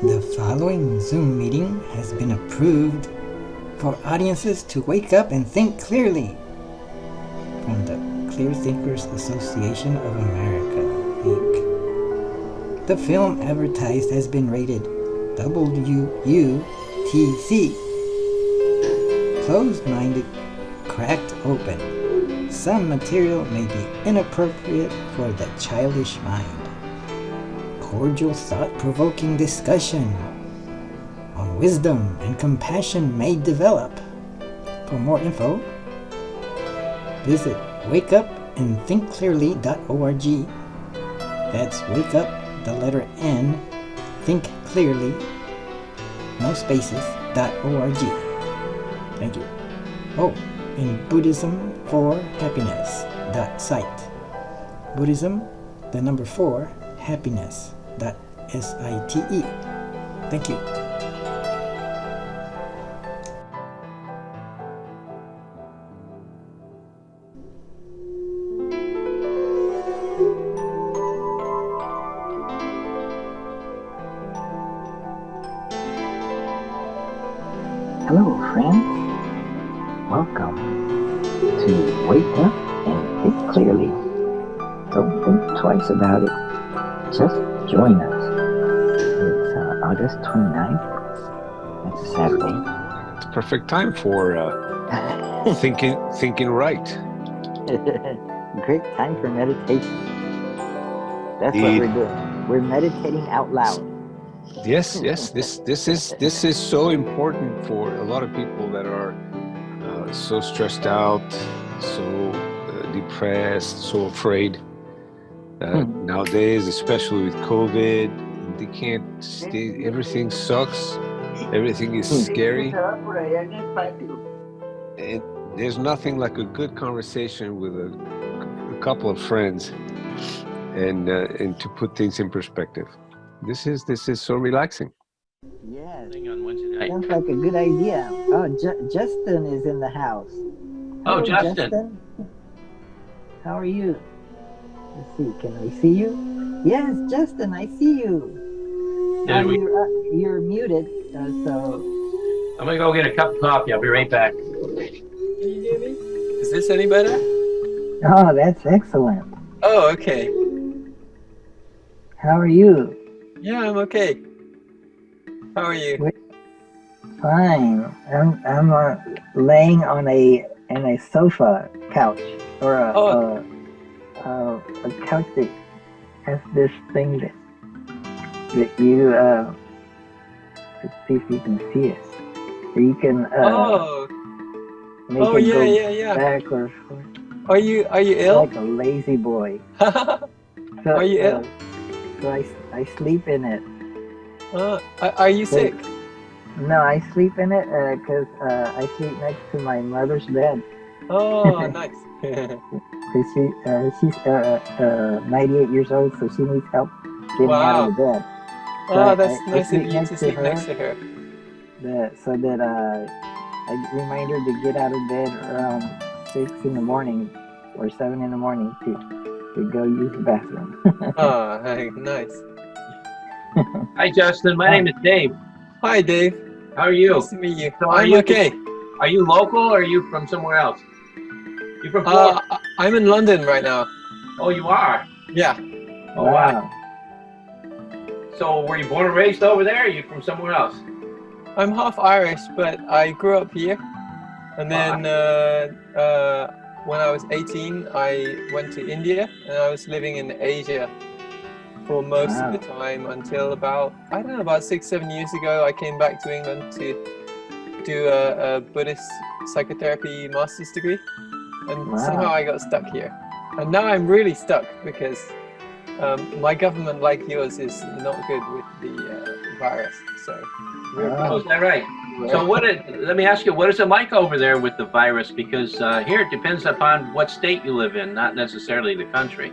The following Zoom meeting has been approved for audiences to wake up and think clearly. From the Clear Thinkers Association of America, Inc. The film advertised has been rated WUTC. Closed-minded, cracked open. Some material may be inappropriate for the childish mind. Cordial, thought-provoking discussion on wisdom and compassion may develop. For more info, visit wakeupandthinkclearly.org. That's wake up, the letter N, think clearly, no spaces, .org. Thank you. Oh, and Buddhism for Happiness .site. Buddhism, the number 4, happiness .site. Thank you. Hello, friends. Welcome to Wake Up and Think Clearly. Don't think twice about it. Just join us. It's August 29th. That's a Saturday. It's perfect time for thinking right. Great time for meditation. That's what we're doing. We're meditating out loud. Yes. This is so important for a lot of people that are so stressed out, so depressed, so afraid. Nowadays, especially with COVID, they can't stay. Everything sucks. Everything is scary. And there's nothing like a good conversation with a couple of friends, and to put things in perspective. This is so relaxing. Yes. On Wednesday night. Sounds like a good idea. Oh, Justin is in the house. Oh, Hello, Justin. How are you? Let's see. Can I see you? Yes, Justin, I see you. You're muted, so... I'm going to go get a cup of coffee. I'll be right back. Can you hear me? Is this any better? Oh, that's excellent. Oh, okay. How are you? Yeah, I'm okay. How are you? Fine. I'm laying on a sofa couch or a couch that has this thing that you let's see if you can see it. So you can make it go back or forth. Are you ill? Like a lazy boy. So, are you ill? So I sleep in it. Are you sick? No, I sleep in it because I sleep next to my mother's bed. Oh, nice. She's 98 years old, so she needs help getting out of the bed. So that's nice of you to sleep next to her. So that I remind her to get out of bed around 6 in the morning or 7 in the morning to go use the bathroom. Oh, nice. Hi, Justin. My name is Dave. Hi, Dave. How are you? Nice to meet you. So I'm okay. Are you local or are you from somewhere else? You from Florida? I'm in London right now. Oh, you are? Yeah. Oh, wow. So were you born and raised over there or are you from somewhere else? I'm half Irish, but I grew up here. And then when I was 18, I went to India and I was living in Asia for most of the time until about 6-7 years ago. I came back to England to do a Buddhist psychotherapy master's degree, and somehow I got stuck here. And now I'm really stuck because my government, like yours, is not good with the virus. So is that right? So let me ask you, what is it like over there with the virus? Because here it depends upon what state you live in, not necessarily the country.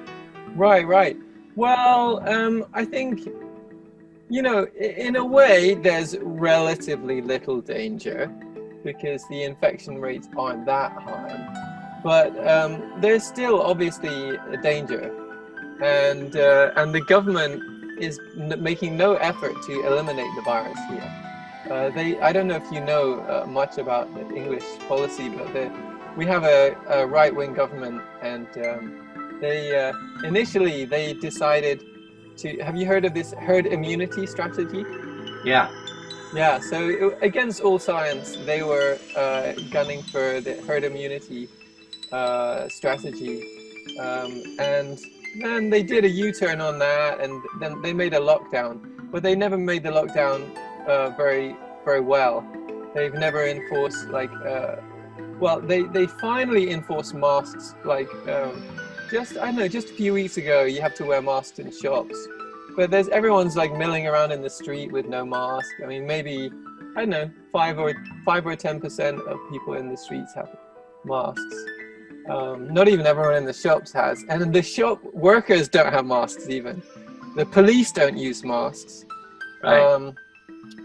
Right. Well, I think, in a way, there's relatively little danger because the infection rates aren't that high. But there's still obviously a danger. And the government is making no effort to eliminate the virus here. I don't know if you know much about the English policy, but we have a right-wing government, and they initially they decided to. Have you heard of this herd immunity strategy? Yeah. Yeah. So against all science, they were gunning for the herd immunity strategy, and then they did a U-turn on that, and then they made a lockdown, but they never made the lockdown very well. They've never enforced like well, they finally enforced masks like just I don't know, just a few weeks ago you have to wear masks in shops, but everyone's like milling around in the street with no mask. I mean, maybe I don't know, 5 or 10% of people in the streets have masks. Not even everyone in the shops has, and the shop workers don't have masks even. The police don't use masks. Right.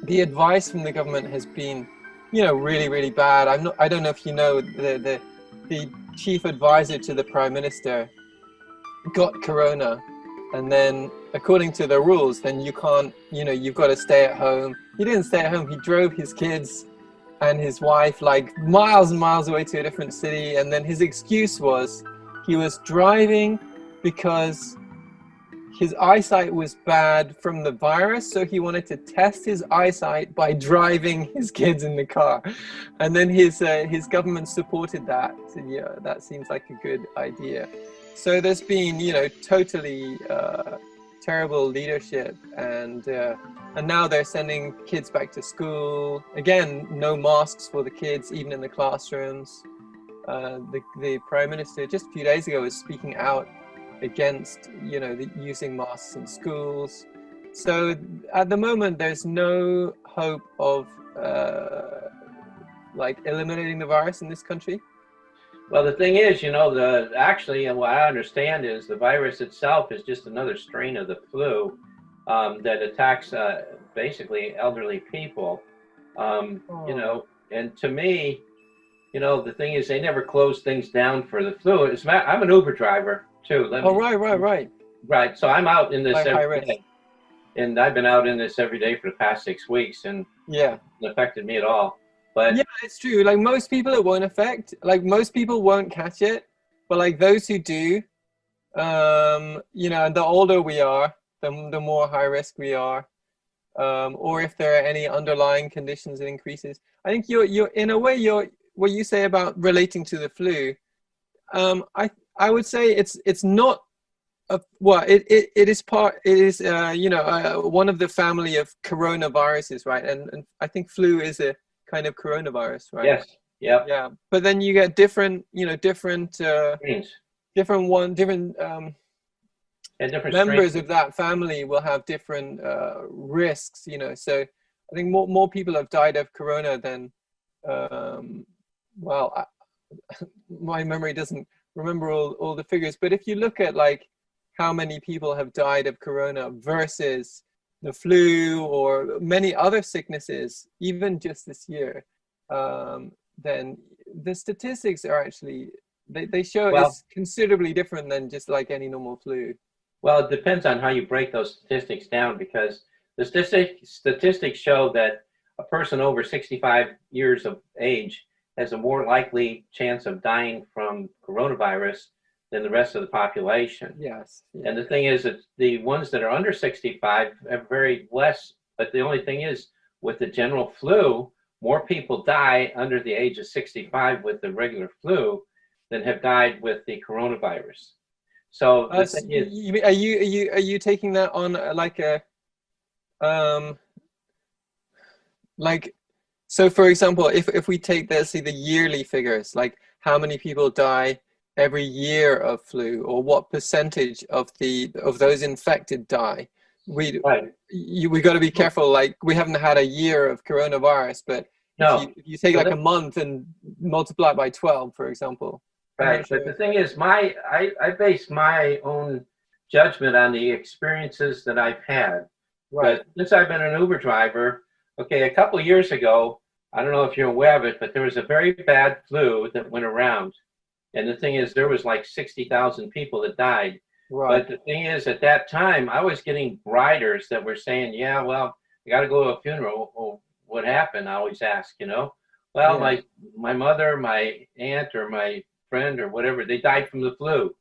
The advice from the government has been, really, really bad. I don't know if you know, the chief advisor to the prime minister got corona, and then according to the rules, then you can't, you've got to stay at home. He didn't stay at home. He drove his kids and his wife like miles and miles away to a different city, and then his excuse was he was driving because his eyesight was bad from the virus, so he wanted to test his eyesight by driving his kids in the car, and then his government supported that. So yeah, that seems like a good idea. So there's been totally terrible leadership, and now they're sending kids back to school again. No masks for the kids, even in the classrooms. The prime minister just a few days ago was speaking out against using masks in schools. So at the moment there's no hope of like eliminating the virus in this country. Well, the thing is, actually, and what I understand is the virus itself is just another strain of the flu that attacks basically elderly people. And to me, the thing is they never close things down for the flu. I'm an Uber driver too. Right. So I'm out in this every day. And I've been out in this every day for the past 6 weeks, and it hasn't affected me at all. But yeah, it's true. Like most people, it won't affect. Like most people won't catch it, but like those who do, and the older we are, the more high risk we are, or if there are any underlying conditions it increases. I think you're in a way what you say about relating to the flu. I would say it's not. It is one of the family of coronaviruses, right? And I think flu is a kind of coronavirus, right? Yes. Yep. Yeah. But then you get different members strains of that family will have different risks, So I think more people have died of corona than, my memory doesn't remember all the figures. But if you look at like how many people have died of corona versus the flu or many other sicknesses, even just this year, then the statistics are actually, they show it's considerably different than just like any normal flu. Well, it depends on how you break those statistics down, because the statistics show that a person over 65 years of age has a more likely chance of dying from coronavirus than the rest of the population. Yes. Yeah. And the thing is that the ones that are under 65 have very less, but the only thing is with the general flu, more people die under the age of 65 with the regular flu than have died with the coronavirus. So the thing is, are you taking that on like a so for example, if we take the yearly figures, like how many people die every year of flu, or what percentage of those infected die, we got to be careful. Like we haven't had a year of coronavirus, but if you take like a month and multiply it by 12, for example. Right, but the thing is, I base my own judgment on the experiences that I've had. Right. But since I've been an Uber driver, a couple of years ago, I don't know if you're aware of it, but there was a very bad flu that went around. And the thing is, there was like 60,000 people that died. Right. But the thing is, at that time, I was getting riders that were saying, "Yeah, well, I got to go to a funeral." Well, what happened? I always ask, you know. Well, Yeah. my mother, my aunt, or my friend, or whatever, they died from the flu,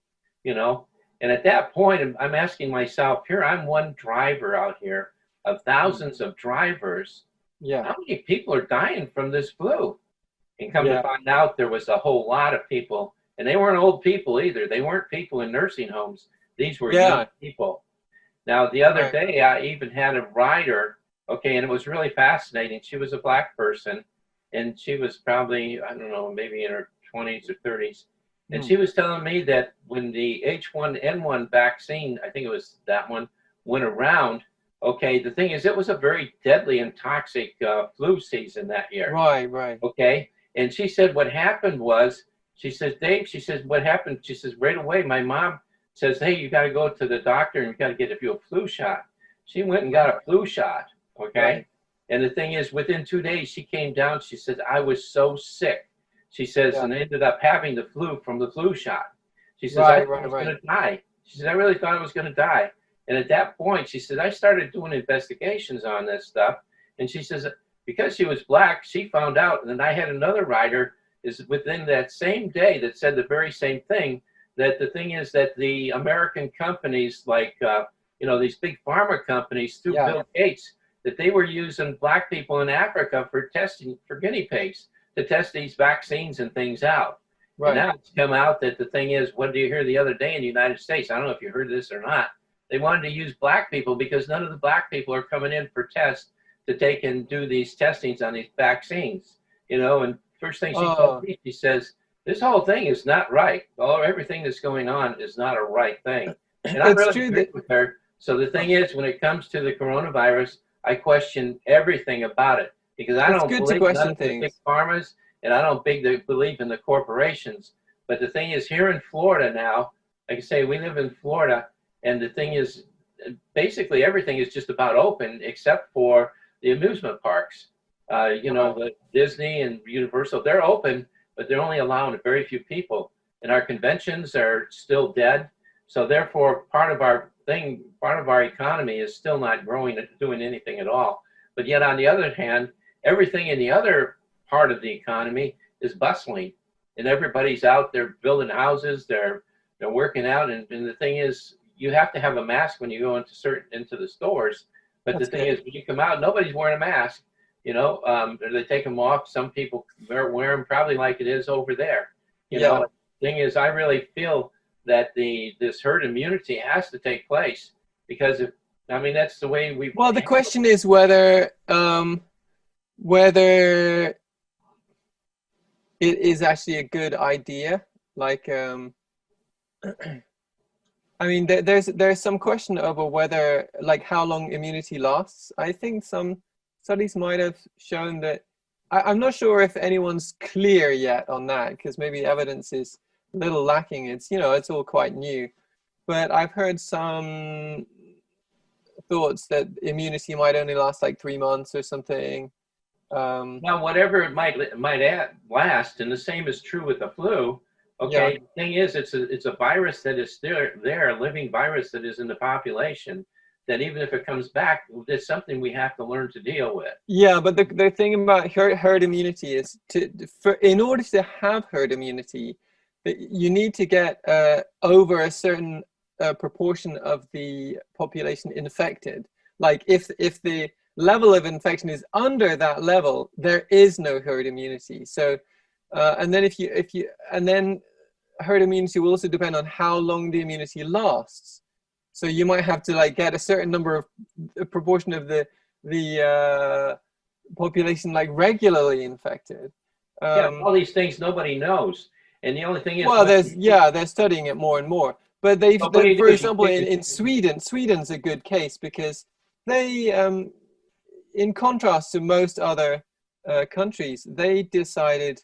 you know. And at that point, I'm asking myself, here I'm one driver out here of thousands of drivers. Yeah. How many people are dying from this flu? And come to Yeah. find out, there was a whole lot of people, and they weren't old people either. They weren't people in nursing homes. These were young Yeah. people. Now, the other Right. day, I even had a rider, okay, and it was really fascinating. She was a black person, and she was probably, I don't know, maybe in her 20s or 30s. And Hmm. she was telling me that when the H1N1 vaccine, I think it was that one, went around, okay, the thing is, it was a very deadly and toxic flu season that year. Right. Right. Okay. And she said what happened was, she says, Dave, she says, what happened? She says, right away, my mom says, hey, you got to go to the doctor and you got to get you a flu shot. She went and got a flu shot. Okay. Right. And the thing is, within 2 days, she came down. She said, I was so sick. She says, Yeah. and I ended up having the flu from the flu shot. She says, I Right. thought I Right. was Right. going to die. She said, I really thought I was going to die. And at that point, she said, I started doing investigations on this stuff. And she says, because she was black, she found out. And then I had another writer is within that same day that said the very same thing. That the thing is that the American companies, like these big pharma companies through Yeah. Bill Gates, that they were using black people in Africa for testing for guinea pigs to test these vaccines and things out. And Right. now it's come out that the thing is, what did you hear the other day in the United States? I don't know if you heard this or not. They wanted to use black people because none of the black people are coming in for tests to take and do these testings on these vaccines. And first thing she told Oh, me, she says, this whole thing is not right. Everything that's going on is not a right thing. And I it's really true agree that. with her. So the thing is, when it comes to the coronavirus, I question everything about it because I It's don't good to believe none question of the big things. pharmas and I don't believe in the corporations. But the thing is, here in Florida now, like I say, we live in Florida, and the thing is, basically everything is just about open except for the amusement parks. The Disney and Universal, they're open, but they're only allowing very few people. And our conventions are still dead. So therefore, part of our economy is still not growing, doing anything at all. But yet, on the other hand, everything in the other part of the economy is bustling, and everybody's out there building houses. They're working out, and the thing is, you have to have a mask when you go into the stores. But the That's thing good. is, when you come out, nobody's wearing a mask. They take them off. Some people wear them probably like it is over there. Yeah. Thing is, I really feel that this herd immunity has to take place because that's the way we've Well, the handled question is whether it is actually a good idea. Like, I mean, there's some question over whether, like, how long immunity lasts. I think some studies might have shown that. I'm not sure if anyone's clear yet on that, because maybe evidence is a little lacking. It's all quite new. But I've heard some thoughts that immunity might only last like 3 months or something. Now, whatever it might last, and the same is true with the flu. Yeah. Okay, the thing is, it's a virus that is still there, a living virus that is in the population. That even if it comes back, it's something we have to learn to deal with. Yeah, but the thing about herd immunity is in order to have herd immunity, you need to get over a certain proportion of the population infected. Like if the level of infection is under that level, there is no herd immunity. So, and then and then herd immunity will also depend on how long the immunity lasts. So you might have to like get a certain number of a proportion of the population like regularly infected. All these things nobody knows, and the only thing is, Well, they're studying it more and more. But what do you for do is you example, take in Sweden's a good case because they, in contrast to most other countries, they decided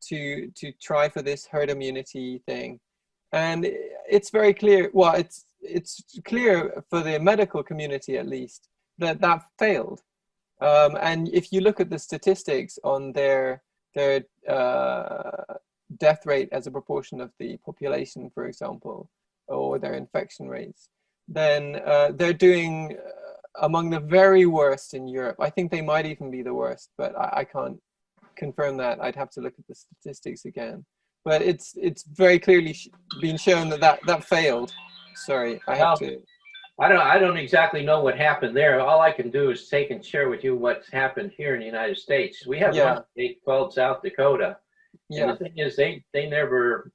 to try for this herd immunity thing, and it's very clear. Well, it's clear for the medical community at least that failed. And if you look at the statistics on their death rate as a proportion of the population, for example, or their infection rates, then they're doing among the very worst in Europe. I think they might even be the worst, but I can't confirm that. I'd have to look at the statistics again. But it's very clearly been shown that failed. Sorry, I have to. I don't exactly know what happened there. All I can do is take and share with you what's happened here in the United States. We have one state called South Dakota. And the thing is, they never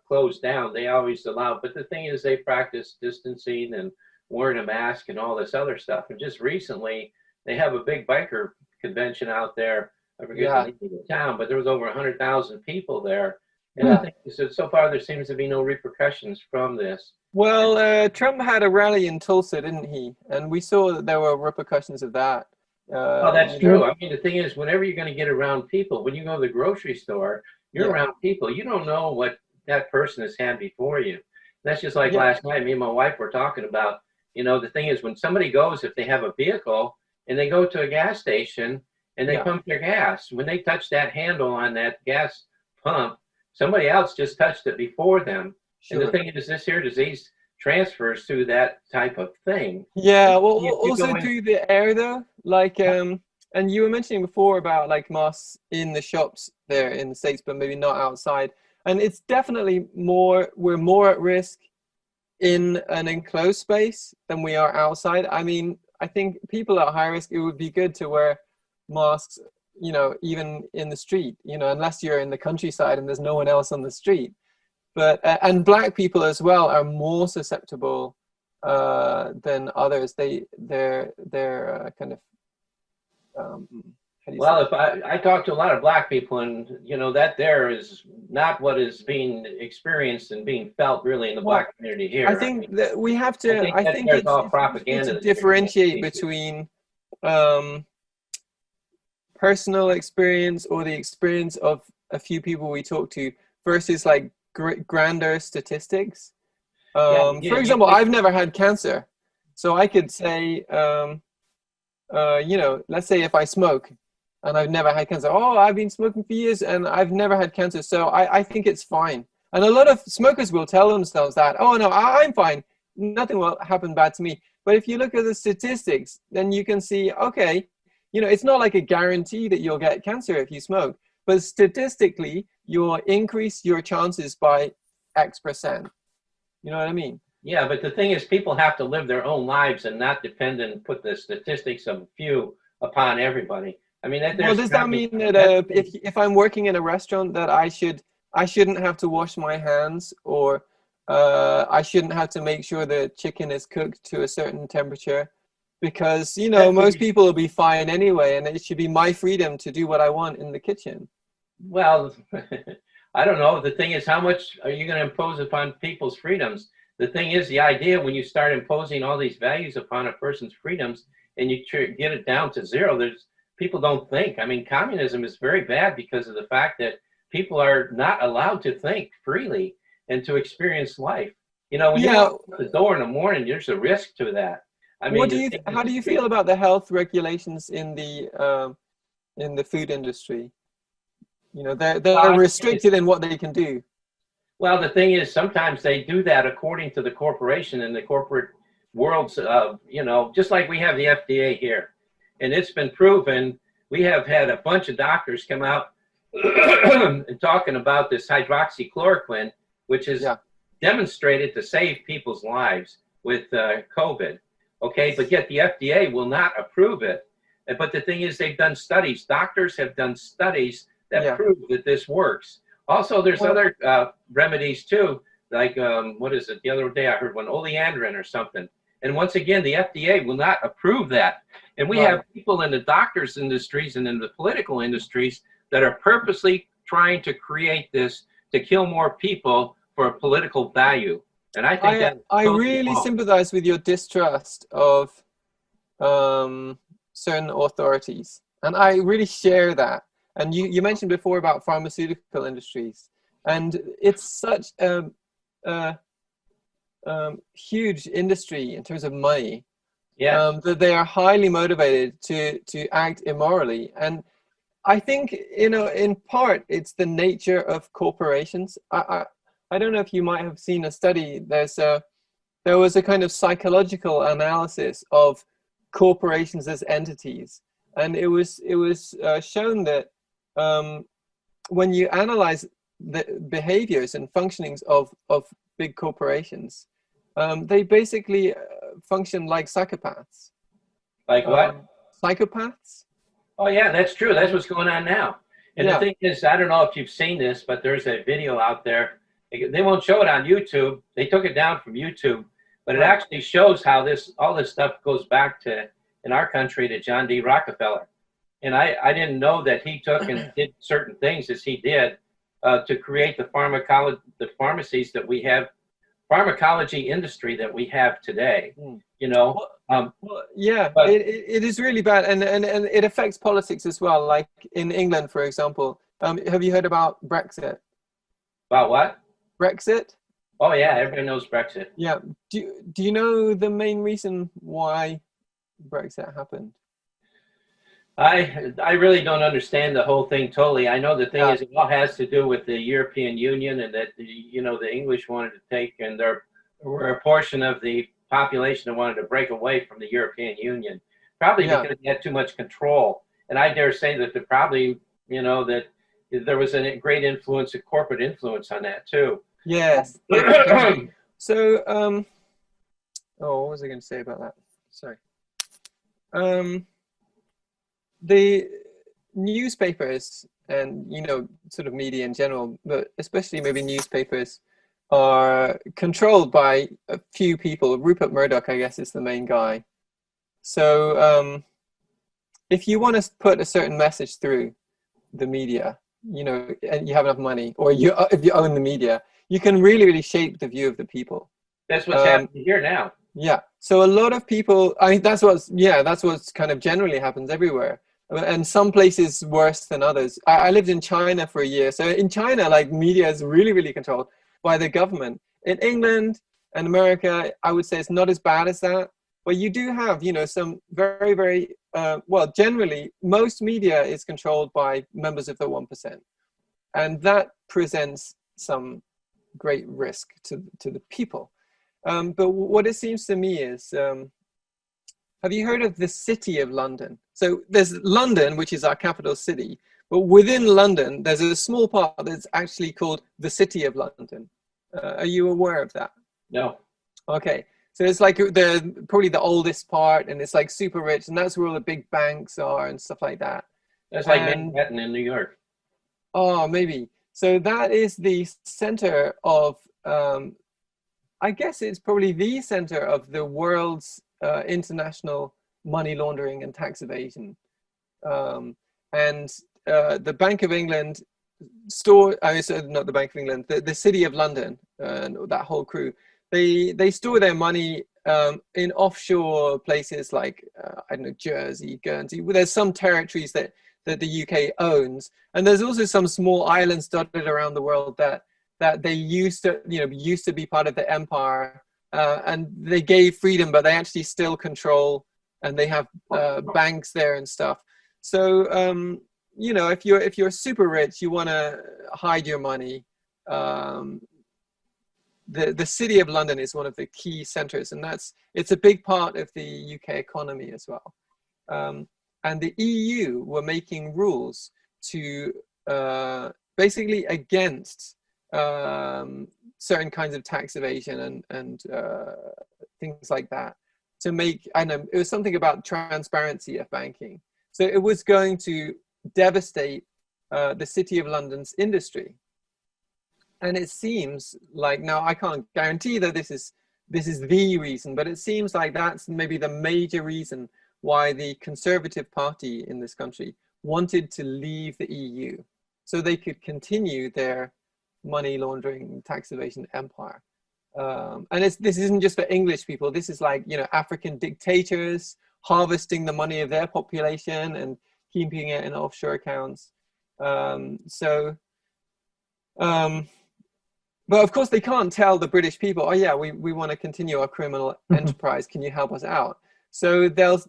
closed down. They always allowed. But the thing is, they practice distancing and wearing a mask and all this other stuff. And just recently, they have a big biker convention out there. I forget the name of the town, but there was over 100,000 people there. And the thing is that so far there seems to be no repercussions from this. Well, Trump had a rally in Tulsa, didn't he? And we saw that there were repercussions of that. Oh, that's true. I mean, the thing is, whenever you're going to get around people, when you go to the grocery store, you're around people. You don't know what that person has had before you. That's just like last night, me and my wife were talking about, you know, the thing is when somebody goes, if they have a vehicle and they go to a gas station and they pump their gas, when they touch that handle on that gas pump, somebody else just touched it before them. And the thing is, this here disease transfers through that type of thing. Yeah, well, also through the air though, like, and you were mentioning before about like masks in the shops there in the States, but maybe not outside. And it's definitely we're more at risk in an enclosed space than we are outside. I mean, I think people at high risk, it would be good to wear masks, you know, even in the street, you know, unless you're in the countryside and there's no one else on the street. But and black people as well are more susceptible than others. They're kind of well, if I talk to a lot of black people, and you know that there is not what is being experienced and being felt really in the black community here. I think that we have to. I think it's all propaganda to differentiate between personal experience or the experience of a few people we talk to versus like grander statistics. For example, I've never had cancer, so I could say, you know, let's say if I smoke and I've never had cancer, I've been smoking for years and I've never had cancer, so I think it's fine. And a lot of smokers will tell themselves that, oh no, I'm fine, nothing will happen bad to me. But if you look at the statistics, then you can see, okay, you know, it's not like a guarantee that you'll get cancer if you smoke, but statistically, you'll increase your chances by X%. You know what I mean? Yeah, but the thing is, people have to live their own lives and not depend and put the statistics of a few upon everybody. I mean, well, does that mean that if I'm working in a restaurant that I shouldn't have to wash my hands, or I shouldn't have to make sure the chicken is cooked to a certain temperature? Because, you know, most people will be fine anyway, and it should be my freedom to do what I want in the kitchen. Well, I don't know. The thing is, how much are you going to impose upon people's freedoms? The thing is, the idea when you start imposing all these values upon a person's freedoms and you get it down to zero, people don't think. I mean, communism is very bad because of the fact that people are not allowed to think freely and to experience life. You know, when you walk out the door in the morning, there's a risk to that. I mean, how do you feel about the health regulations in the food industry? You know, they're restricted in what they can do. Well, the thing is, sometimes they do that according to the corporation and the corporate worlds. You know, just like we have the FDA here, and it's been proven. We have had a bunch of doctors come out and talking about this hydroxychloroquine, which is demonstrated to save people's lives with COVID. Okay, but yet the FDA will not approve it. But the thing is, they've done studies. Doctors have done studies that prove that this works. Also, there's other remedies too, like what is it? The other day I heard one, oleandrin or something. And once again, the FDA will not approve that. And we have people in the doctors industries and in the political industries that are purposely trying to create this to kill more people for a political value. And I think I really sympathize with your distrust of certain authorities, and I really share that. And you mentioned before about pharmaceutical industries, and it's such a huge industry in terms of money. That they are highly motivated to act immorally. And I think, you know, in part it's the nature of corporations. I don't know if you might have seen a study. There was a kind of psychological analysis of corporations as entities, and it was shown that when you analyze the behaviors and functionings of big corporations, they basically function like psychopaths. Like what? Psychopaths. Oh yeah, that's true. That's what's going on now. And the Yeah. thing is, I don't know if you've seen this, but there's a video out there. They won't show it on YouTube. They took it down from YouTube, but it actually shows how all this stuff goes back to, in our country, to John D. Rockefeller. And I didn't know that he took and did certain things as he did to create the pharmacies that we have, pharmacology industry that we have today. You know. Well, yeah, but, it is really bad, and it affects politics as well. Like in England, for example, have you heard about Brexit? About what? Brexit? Oh yeah, everybody knows Brexit. Yeah. Do you know the main reason why Brexit happened? I really don't understand the whole thing totally. I know the thing is it all has to do with the European Union, and that the English wanted to take, and there were a portion of the population that wanted to break away from the European Union, probably because they had too much control. And I dare say that that there was a great influence, a corporate influence on that too. Yes. So, what was I going to say about that? Sorry. The newspapers and, sort of media in general, but especially maybe newspapers, are controlled by a few people. Rupert Murdoch, I guess, is the main guy. So if you want to put a certain message through the media, and you have enough money, or if you own the media, you can really, really shape the view of the people. That's what's happening here now. Yeah. So a lot of people, that's what's kind of generally happens everywhere. And some places worse than others. I lived in China for a year. So in China, like, media is really, really controlled by the government. In England and America, I would say it's not as bad as that. But you do have, some very, very, generally, most media is controlled by members of the 1%. And that presents some great risk to the people. But what it seems to me is, have you heard of the City of London? So there's London, which is our capital city, but within London, there's a small part that's actually called the City of London. Are you aware of that? No. Okay. So it's like probably the oldest part, and it's like super rich, and that's where all the big banks are and stuff like that. That's like Manhattan in New York. Oh, maybe. So that is the center of, I guess it's probably the center of the world's international money laundering and tax evasion. And the Bank of England not the Bank of England, the City of London, that whole crew, they store their money in offshore places like, I don't know, Jersey, Guernsey. There's some territories that the UK owns. And there's also some small islands dotted around the world that they used to be part of the empire, and they gave freedom, but they actually still control, and they have banks there and stuff. So if you're super rich, you want to hide your money. The City of London is one of the key centers, and it's a big part of the UK economy as well. And the EU were making rules to basically against certain kinds of tax evasion and things like that, to make, I know, it was something about transparency of banking. So it was going to devastate the City of London's industry. And it seems like, now I can't guarantee that this is the reason, but it seems like that's maybe the major reason why the Conservative Party in this country wanted to leave the EU, so they could continue their money laundering, tax evasion empire. And this isn't just for English people. This is like, African dictators harvesting the money of their population and keeping it in offshore accounts. But of course they can't tell the British people, oh yeah, we want to continue our criminal enterprise. Can you help us out? So they'll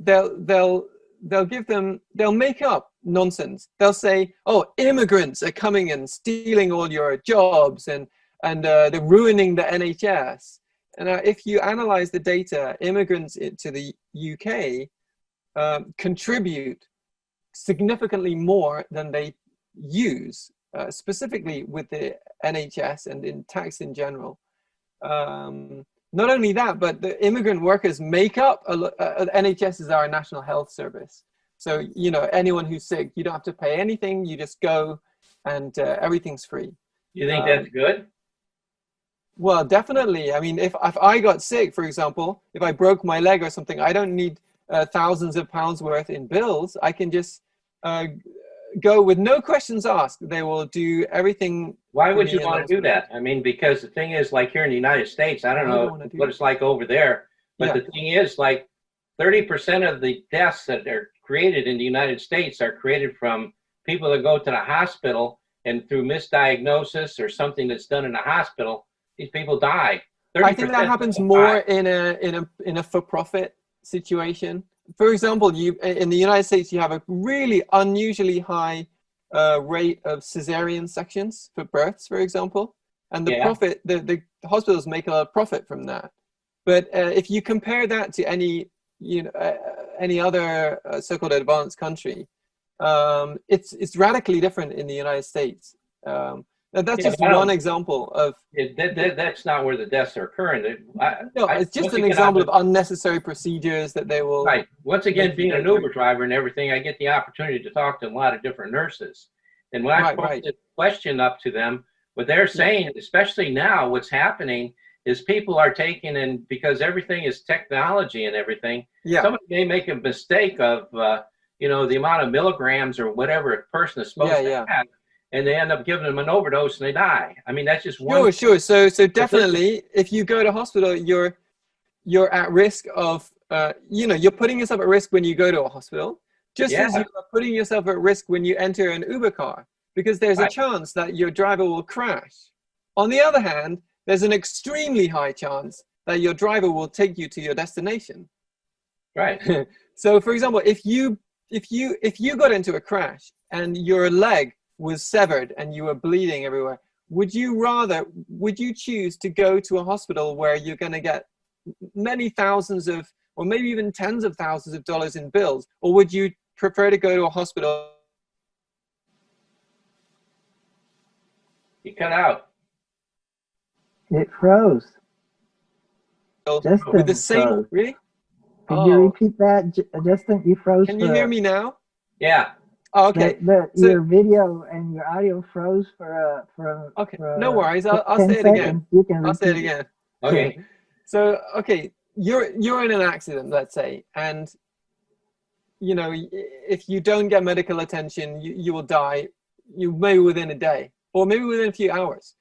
make up nonsense. They'll say, oh, immigrants are coming and stealing all your jobs, and and they're ruining the NHS. And if you analyze the data, immigrants to the UK contribute significantly more than they use, specifically with the NHS and in tax in general. Not only that, but the immigrant workers make up, NHS is our national health service. So, you know, anyone who's sick, you don't have to pay anything, you just go and everything's free. You think that's good? Well, definitely. I mean, if I got sick, for example, if I broke my leg or something, I don't need thousands of pounds worth in bills. I can just go with no questions asked. They will do everything. Why would you want to do that? I mean, because the thing is, like here in the United States, I don't know what it's like over there, but the thing is, like 30% of the deaths that are created in the United States are created from people that go to the hospital and through misdiagnosis or something that's done in the hospital, these people die. I think that happens more in a for-profit situation. For example, in the United States, you have a really unusually high rate of cesarean sections for births, for example, and the profit, the hospitals make a lot of profit from that. But if you compare that to any other so-called advanced country, it's radically different in the United States. That's just one example of. That's not where the deaths are occurring. No, it's just an example of unnecessary procedures that they will. Right. Once again, being an Uber driver and everything, I get the opportunity to talk to a lot of different nurses. And when I put the question up to them, what they're saying, especially now, what's happening is people are taking in, because everything is technology and everything. Yeah. Somebody may make a mistake of, the amount of milligrams or whatever a person is supposed to have. And they end up giving them an overdose and they die. I mean, that's just one. Sure. So definitely, if you go to hospital, you're at risk of, you're putting yourself at risk when you go to a hospital, just as you are putting yourself at risk when you enter an Uber car, because there's a chance that your driver will crash. On the other hand, there's an extremely high chance that your driver will take you to your destination. Right. So, for example, if you got into a crash and your leg was severed and you were bleeding everywhere, would you choose to go to a hospital where you're going to get many thousands of, or maybe even tens of thousands of dollars in bills, or would you prefer to go to a hospital? You cut out. It froze. With the same froze. Really? Could you repeat that, Justin? You froze. Can you hear me now? Yeah. Oh, okay. Your video and your audio froze for okay. No worries. I'll say it again. I'll say it again. Okay. So you're in an accident, let's say, and if you don't get medical attention, you will die. You maybe within a day, or maybe within a few hours.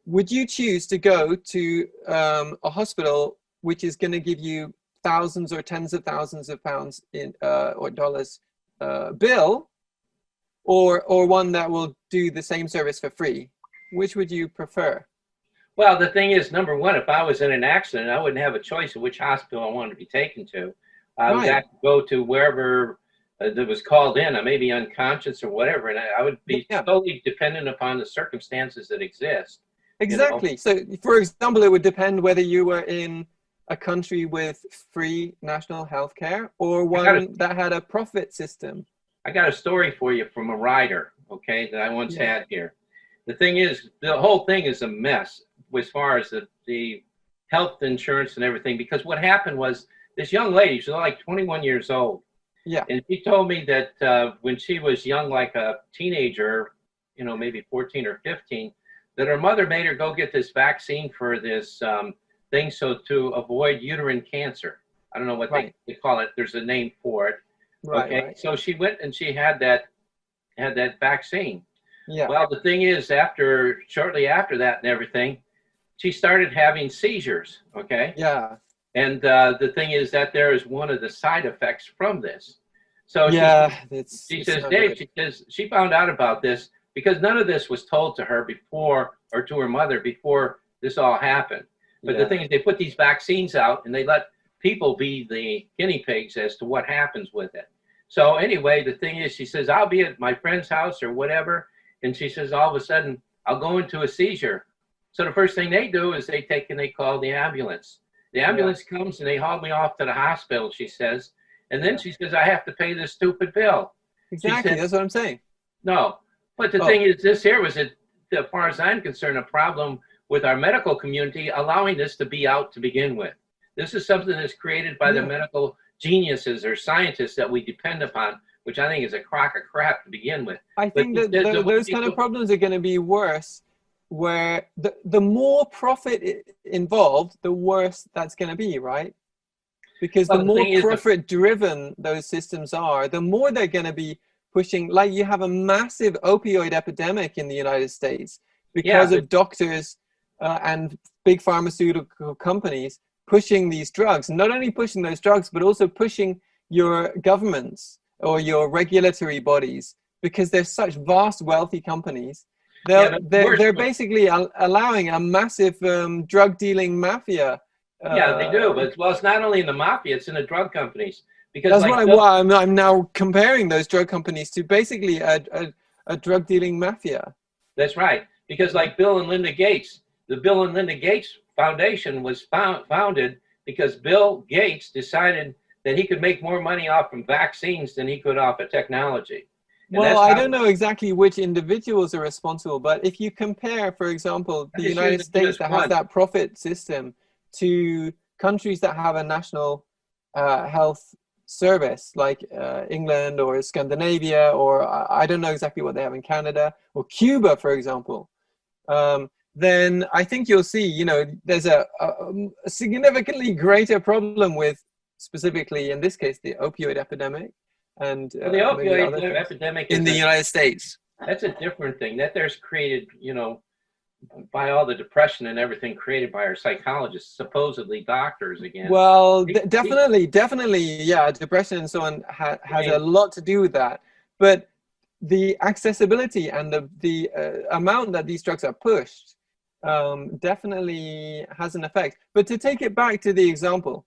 Would you choose to go to a hospital which is going to give you thousands or tens of thousands of pounds in or dollars bill, or one that will do the same service for free? Which would you prefer? Well, the thing is, number one, if I was in an accident, I wouldn't have a choice of which hospital I wanted to be taken to. I would have to go to wherever that was called in. I may be unconscious or whatever, and I would be totally dependent upon the circumstances that exist. Exactly. So, for example, it would depend whether you were in a country with free national health care or one that had a profit system. I got a story for you from a rider, that I once had here. The thing is, the whole thing is a mess as far as the health insurance and everything, because what happened was this young lady, she was like 21 years old. Yeah. And she told me that when she was young, like a teenager, maybe 14 or 15, that her mother made her go get this vaccine for this thing, so to avoid uterine cancer. I don't know what they call it. There's a name for it. Right. So she went and she had that vaccine. Yeah. Well, the thing is, shortly after that and everything, she started having seizures. Okay. Yeah. And the thing is that there is one of the side effects from this. So she says, Dave, she says she found out about this because none of this was told to her before, or to her mother before this all happened. But the thing is, they put these vaccines out and they let people be the guinea pigs as to what happens with it. So anyway, the thing is, she says, I'll be at my friend's house or whatever. And she says, all of a sudden, I'll go into a seizure. So the first thing they do is they call the ambulance. The ambulance comes and they haul me off to the hospital, she says. And then she says, I have to pay this stupid bill. Exactly, that's what I'm saying. No. But the thing is, this here was, as far as I'm concerned, a problem with our medical community allowing this to be out to begin with. This is something that's created by the medical geniuses or scientists that we depend upon, which I think is a crock of crap to begin with. I think that those kind of problems are going to be worse, where the more profit involved, the worse that's going to be, right? Because the more profit-driven those systems are, the more they're going to be pushing. Like, you have a massive opioid epidemic in the United States because of doctors and big pharmaceutical companies pushing these drugs. Not only pushing those drugs, but also pushing your governments or your regulatory bodies, because they're such vast, wealthy companies. They're basically allowing a massive drug dealing mafia. They do, but it's not only in the mafia; it's in the drug companies. Because that's why I'm now comparing those drug companies to basically a drug dealing mafia. That's right, because like Bill and Linda Gates, the Bill and Linda Gates Foundation was founded because Bill Gates decided that he could make more money off from vaccines than he could off of technology. Well, I don't know exactly which individuals are responsible, but if you compare, for example, the United States that has that profit system to countries that have a national health service, like England or Scandinavia, or I don't know exactly what they have in Canada, or Cuba, for example, then I think you'll see, there's a significantly greater problem with, specifically in this case, the opioid epidemic. And the opioid epidemic in the United States. That's a different thing. That there's created, by all the depression and everything created by our psychologists, supposedly doctors again. Well, definitely, yeah, depression and so on has a lot to do with that. But the accessibility and the amount that these drugs are pushed definitely has an effect. But to take it back to the example,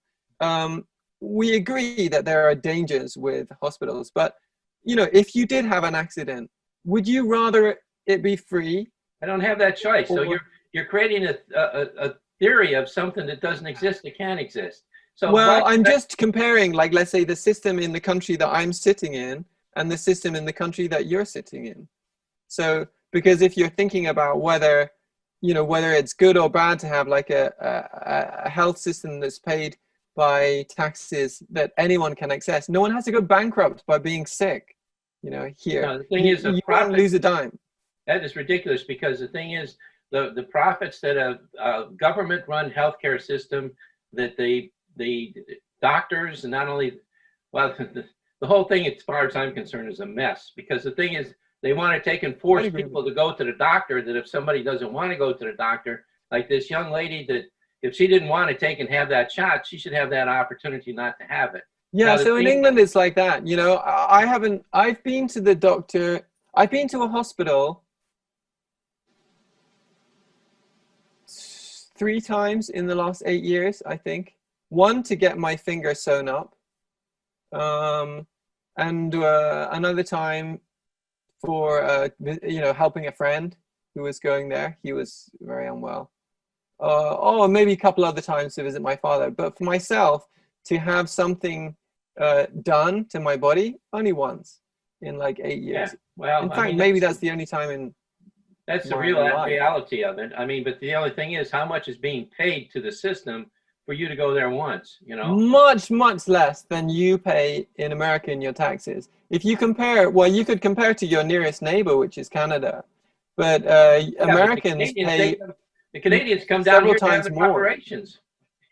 we agree that there are dangers with hospitals, but if you did have an accident, would you rather it be free? I don't have that choice. So you're creating a theory of something that doesn't exist, that can't exist. So I'm just comparing, like, let's say the system in the country that I'm sitting in and the system in the country that you're sitting in. So because if you're thinking about whether it's good or bad to have like a health system that's paid by taxes that anyone can access. No one has to go bankrupt by being sick, here. No, the thing is, you can't lose a dime. That is ridiculous, because the thing is, the profits that a government-run healthcare system, that the doctors, and not only, the whole thing, as far as I'm concerned, is a mess. Because the thing is, they want to take and force people to go to the doctor, that if somebody doesn't want to go to the doctor, like this young lady, that if she didn't want to take and have that shot, she should have that opportunity not to have it. Yeah, so in England, it's like that. I've been to the doctor, I've been to a hospital 3 times in the last 8 years, I think. One to get my finger sewn up, and another time for helping a friend who was going there. He was very unwell. Maybe a couple other times to visit my father. But for myself, to have something done to my body, only once in like 8 years. Yeah. Well, in fact, maybe that's the only time in. That's the reality of it. I mean, but the only thing is, how much is being paid to the system for you to go there once? Much, much less than you pay in America in your taxes. If you compare, you could compare to your nearest neighbor, which is Canada, but Americans pay. The Canadians come down here times to have more operations.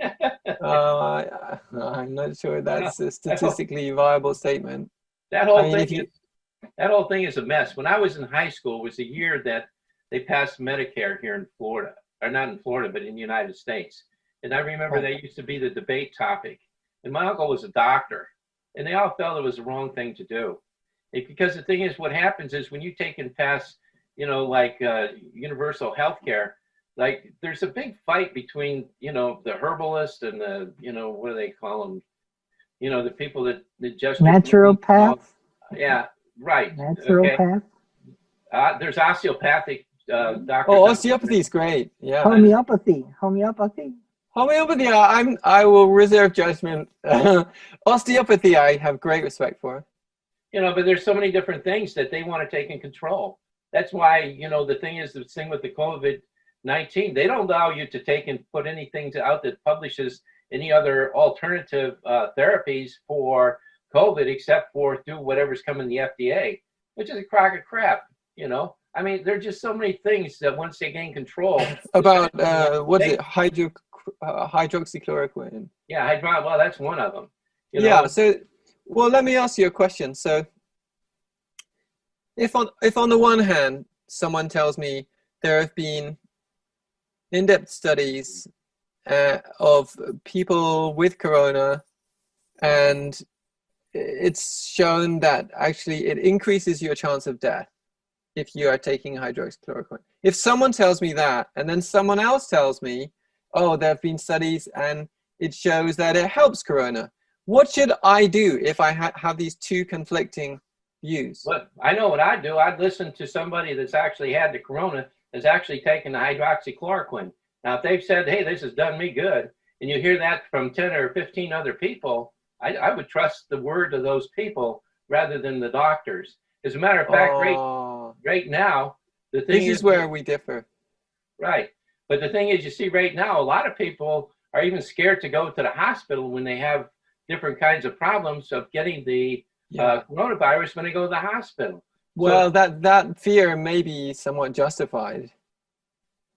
I'm not sure that's a statistically viable statement. That whole thing is a mess. When I was in high school, was the year that they passed Medicare here in Florida, or not in Florida, but in the United States. And I remember that used to be the debate topic. And my uncle was a doctor, and they all felt it was the wrong thing to do. Because the thing is, what happens is when you take and pass, universal health care, like there's a big fight between, the herbalists and the, what do they call them? The people that just naturopaths. Yeah, right. Naturopaths. There's osteopathic doctors. Oh, osteopathy is great. Yeah. Homeopathy. Homeopathy, I will reserve judgment. Osteopathy, I have great respect for. But there's so many different things that they want to take in control. That's why, the thing is, the thing with the COVID-19, they don't allow you to take and put anything out that publishes any other alternative therapies for COVID, except for through whatever's coming the FDA, which is a crock of crap. I mean, there are just so many things that once they gain control. About what is it? Hydroxychloroquine. Yeah, well, that's one of them. Yeah. So, well, let me ask you a question. So, if on the one hand, someone tells me there have been in-depth studies of people with corona, and it's shown that actually it increases your chance of death if you are taking hydroxychloroquine. If someone tells me that, and then someone else tells me, oh, there have been studies and it shows that it helps corona, what should I do if I have these two conflicting views? Well, I know what I'd do. I'd listen to somebody that's actually had the corona, that's actually taken the hydroxychloroquine. Now, if they've said, hey, this has done me good, and you hear that from 10 or 15 other people, I would trust the word of those people rather than the doctors. As a matter of fact, right now, the thing is where we differ. Right. But the thing is, you see right now, a lot of people are even scared to go to the hospital when they have different kinds of problems of getting the coronavirus when they go to the hospital. Well, so, that fear may be somewhat justified.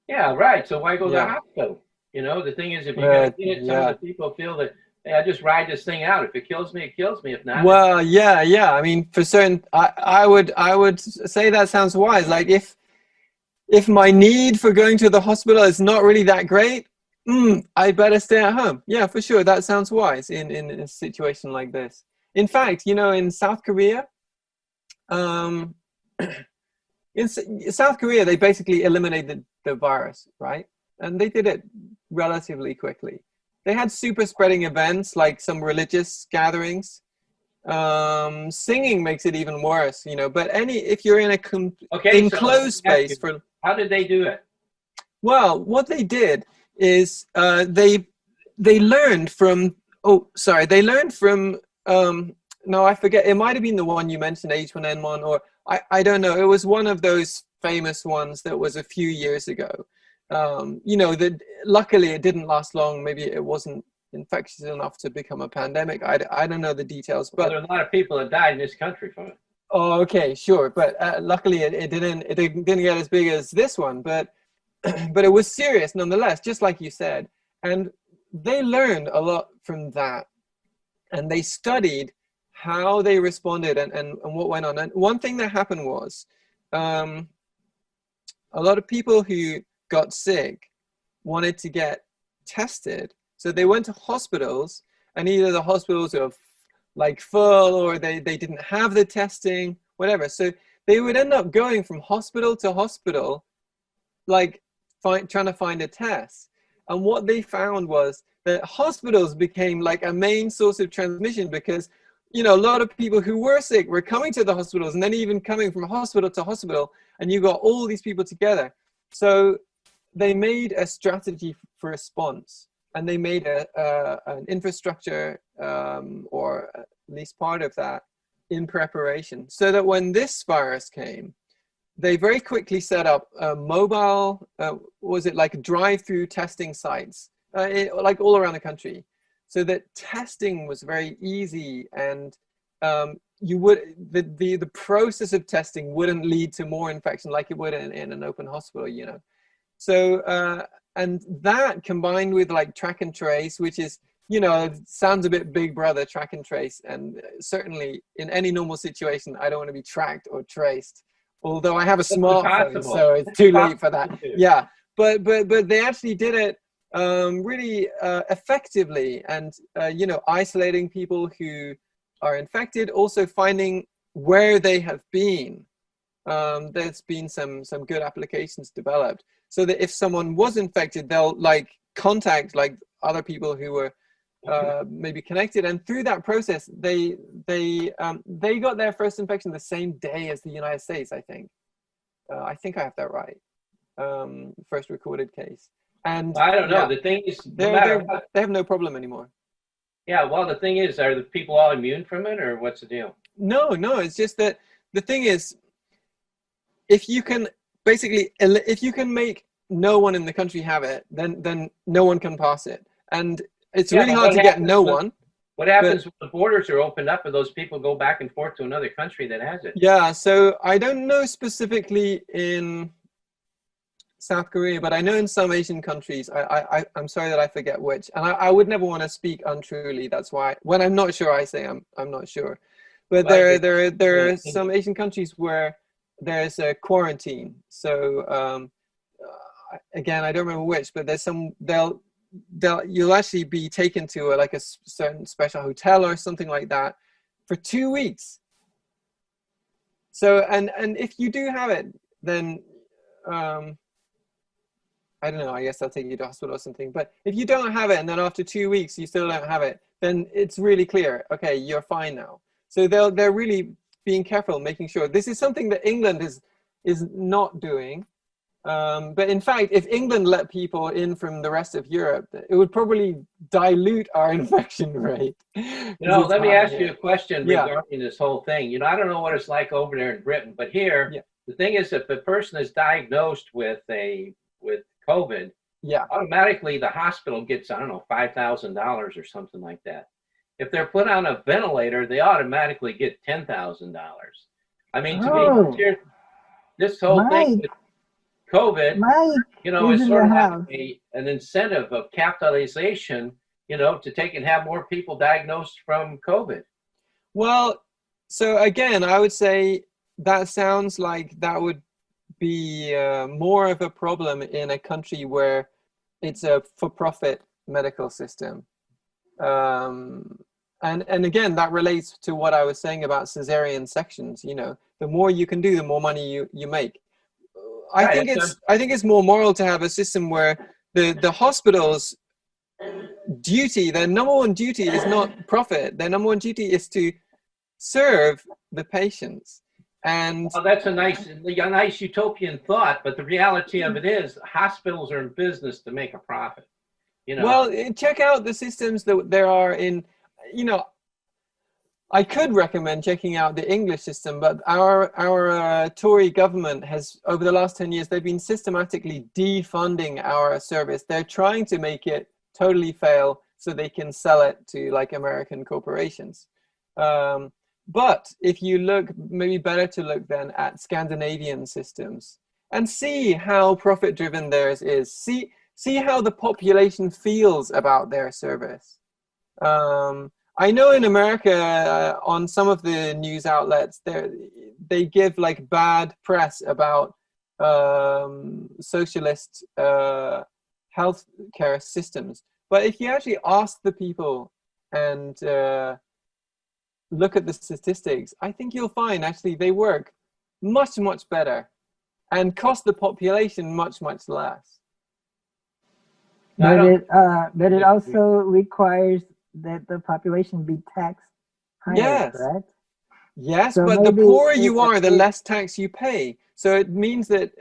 Yeah, right. So why go to the hospital? The thing is, if you're going to get it, some of the people feel that, hey, I just ride this thing out. If it kills me, it kills me. If not, well, yeah. I mean, for certain, I would say that sounds wise. Like if my need for going to the hospital is not really that great, I better stay at home. Yeah, for sure. That sounds wise in a situation like this. In fact, in South Korea, in South Korea, they basically eliminated the virus, right? And they did it relatively quickly. They had super spreading events like some religious gatherings. Singing makes it even worse, but if you're in a enclosed space how did they do it? Well, what they did is they learned from no, I forget, it might have been the one you mentioned, H1N1, or I don't know, it was one of those famous ones that was a few years ago. That luckily it didn't last long. Maybe it wasn't infectious enough to become a pandemic. I don't know the details, but there are a lot of people that died in this country from it. Oh, okay, sure, but luckily it didn't get as big as this one, but it was serious nonetheless, just like you said. And they learned a lot from that, and they studied how they responded and what went on. And one thing that happened was a lot of people who got sick wanted to get tested, so they went to hospitals, and either the hospitals were like full or they didn't have the testing, whatever. So they would end up going from hospital to hospital, like trying to find a test. And what they found was that hospitals became like a main source of transmission, because a lot of people who were sick were coming to the hospitals and then even coming from hospital to hospital, and you got all these people together. So they made a strategy for response, and they made an infrastructure, or at least part of that, in preparation, so that when this virus came, they very quickly set up mobile, like drive-through testing sites, like all around the country, so that testing was very easy, and the process of testing wouldn't lead to more infection like it would in an open hospital, So, and that combined with like track and trace, which is, sounds a bit Big Brother, track and trace. And certainly in any normal situation, I don't want to be tracked or traced. Although I have a smartphone, so it's too late for that. Yeah, but they actually did it really effectively, and isolating people who are infected, also finding where they have been. There's been some good applications developed, so that if someone was infected, they'll like contact like other people who were maybe connected, and through that process, they got their first infection the same day as the United States. I think I have that right. first recorded case. And I don't know. yeah, The thing is, no matter what, they have no problem anymore. yeah. Well, the thing is, are the people all immune from it, or what's the deal? No, it's just that the thing is, if you can make no one in the country have it, then no one can pass it. And it's Yeah, really but hard to get no one. What But happens when the borders are opened up and those people go back and forth to another country that has it? yeah, so I don't know specifically in South Korea, but I know in some Asian countries, I'm sorry that I forget which, and I would never want to speak untruly. That's why when I'm not sure, I say I'm not sure. But Well, there are some Asian countries where there's a quarantine. So again, I don't remember which, but there's some you'll actually be taken to like a certain special hotel or something like that for 2 weeks. So and if you do have it, then I don't know, I guess they'll take you to hospital or something. But if you don't have it and then after 2 weeks you still don't have it, then it's really clear, okay, you're fine now. So they're really being careful, making sure. This is something that England is not doing. But in fact, if England let people in from the rest of Europe, it would probably dilute our infection rate. let me ask you a question Yeah. regarding this whole thing. I don't know what it's like over there in Britain, but here, Yeah. the thing is, if a person is diagnosed with COVID, Yeah. automatically the hospital gets, I don't know, $5,000 or something like that. If they're put on a ventilator, they automatically get $10,000. I mean, to me, here, this whole thing with COVID, is sort of like an incentive of capitalization, to take and have more people diagnosed from COVID. Well, so again, I would say that sounds like that would be more of a problem in a country where it's a for-profit medical system. And again, that relates to what I was saying about cesarean sections. The more you can do, the more money you make. I think it's more moral to have a system where the hospital's duty, their number one duty is not profit. Their number one duty is to serve the patients. And well, that's a nice utopian thought, but the reality of it is hospitals are in business to make a profit. Well, check out the systems that there are in, I could recommend checking out the English system, but our Tory government has, over the last 10 years, they've been systematically defunding our service. They're trying to make it totally fail so they can sell it to like American corporations. But if you look, maybe better to look then at Scandinavian systems and see how profit-driven theirs is. See how the population feels about their service. I know in America, on some of the news outlets, they give like bad press about socialist healthcare systems. But if you actually ask the people and look at the statistics, I think you'll find actually they work much, much better and cost the population much, much less. But it also requires that the population be taxed higher, correct? Yes, so but the poorer you are, the less tax you pay. So it means that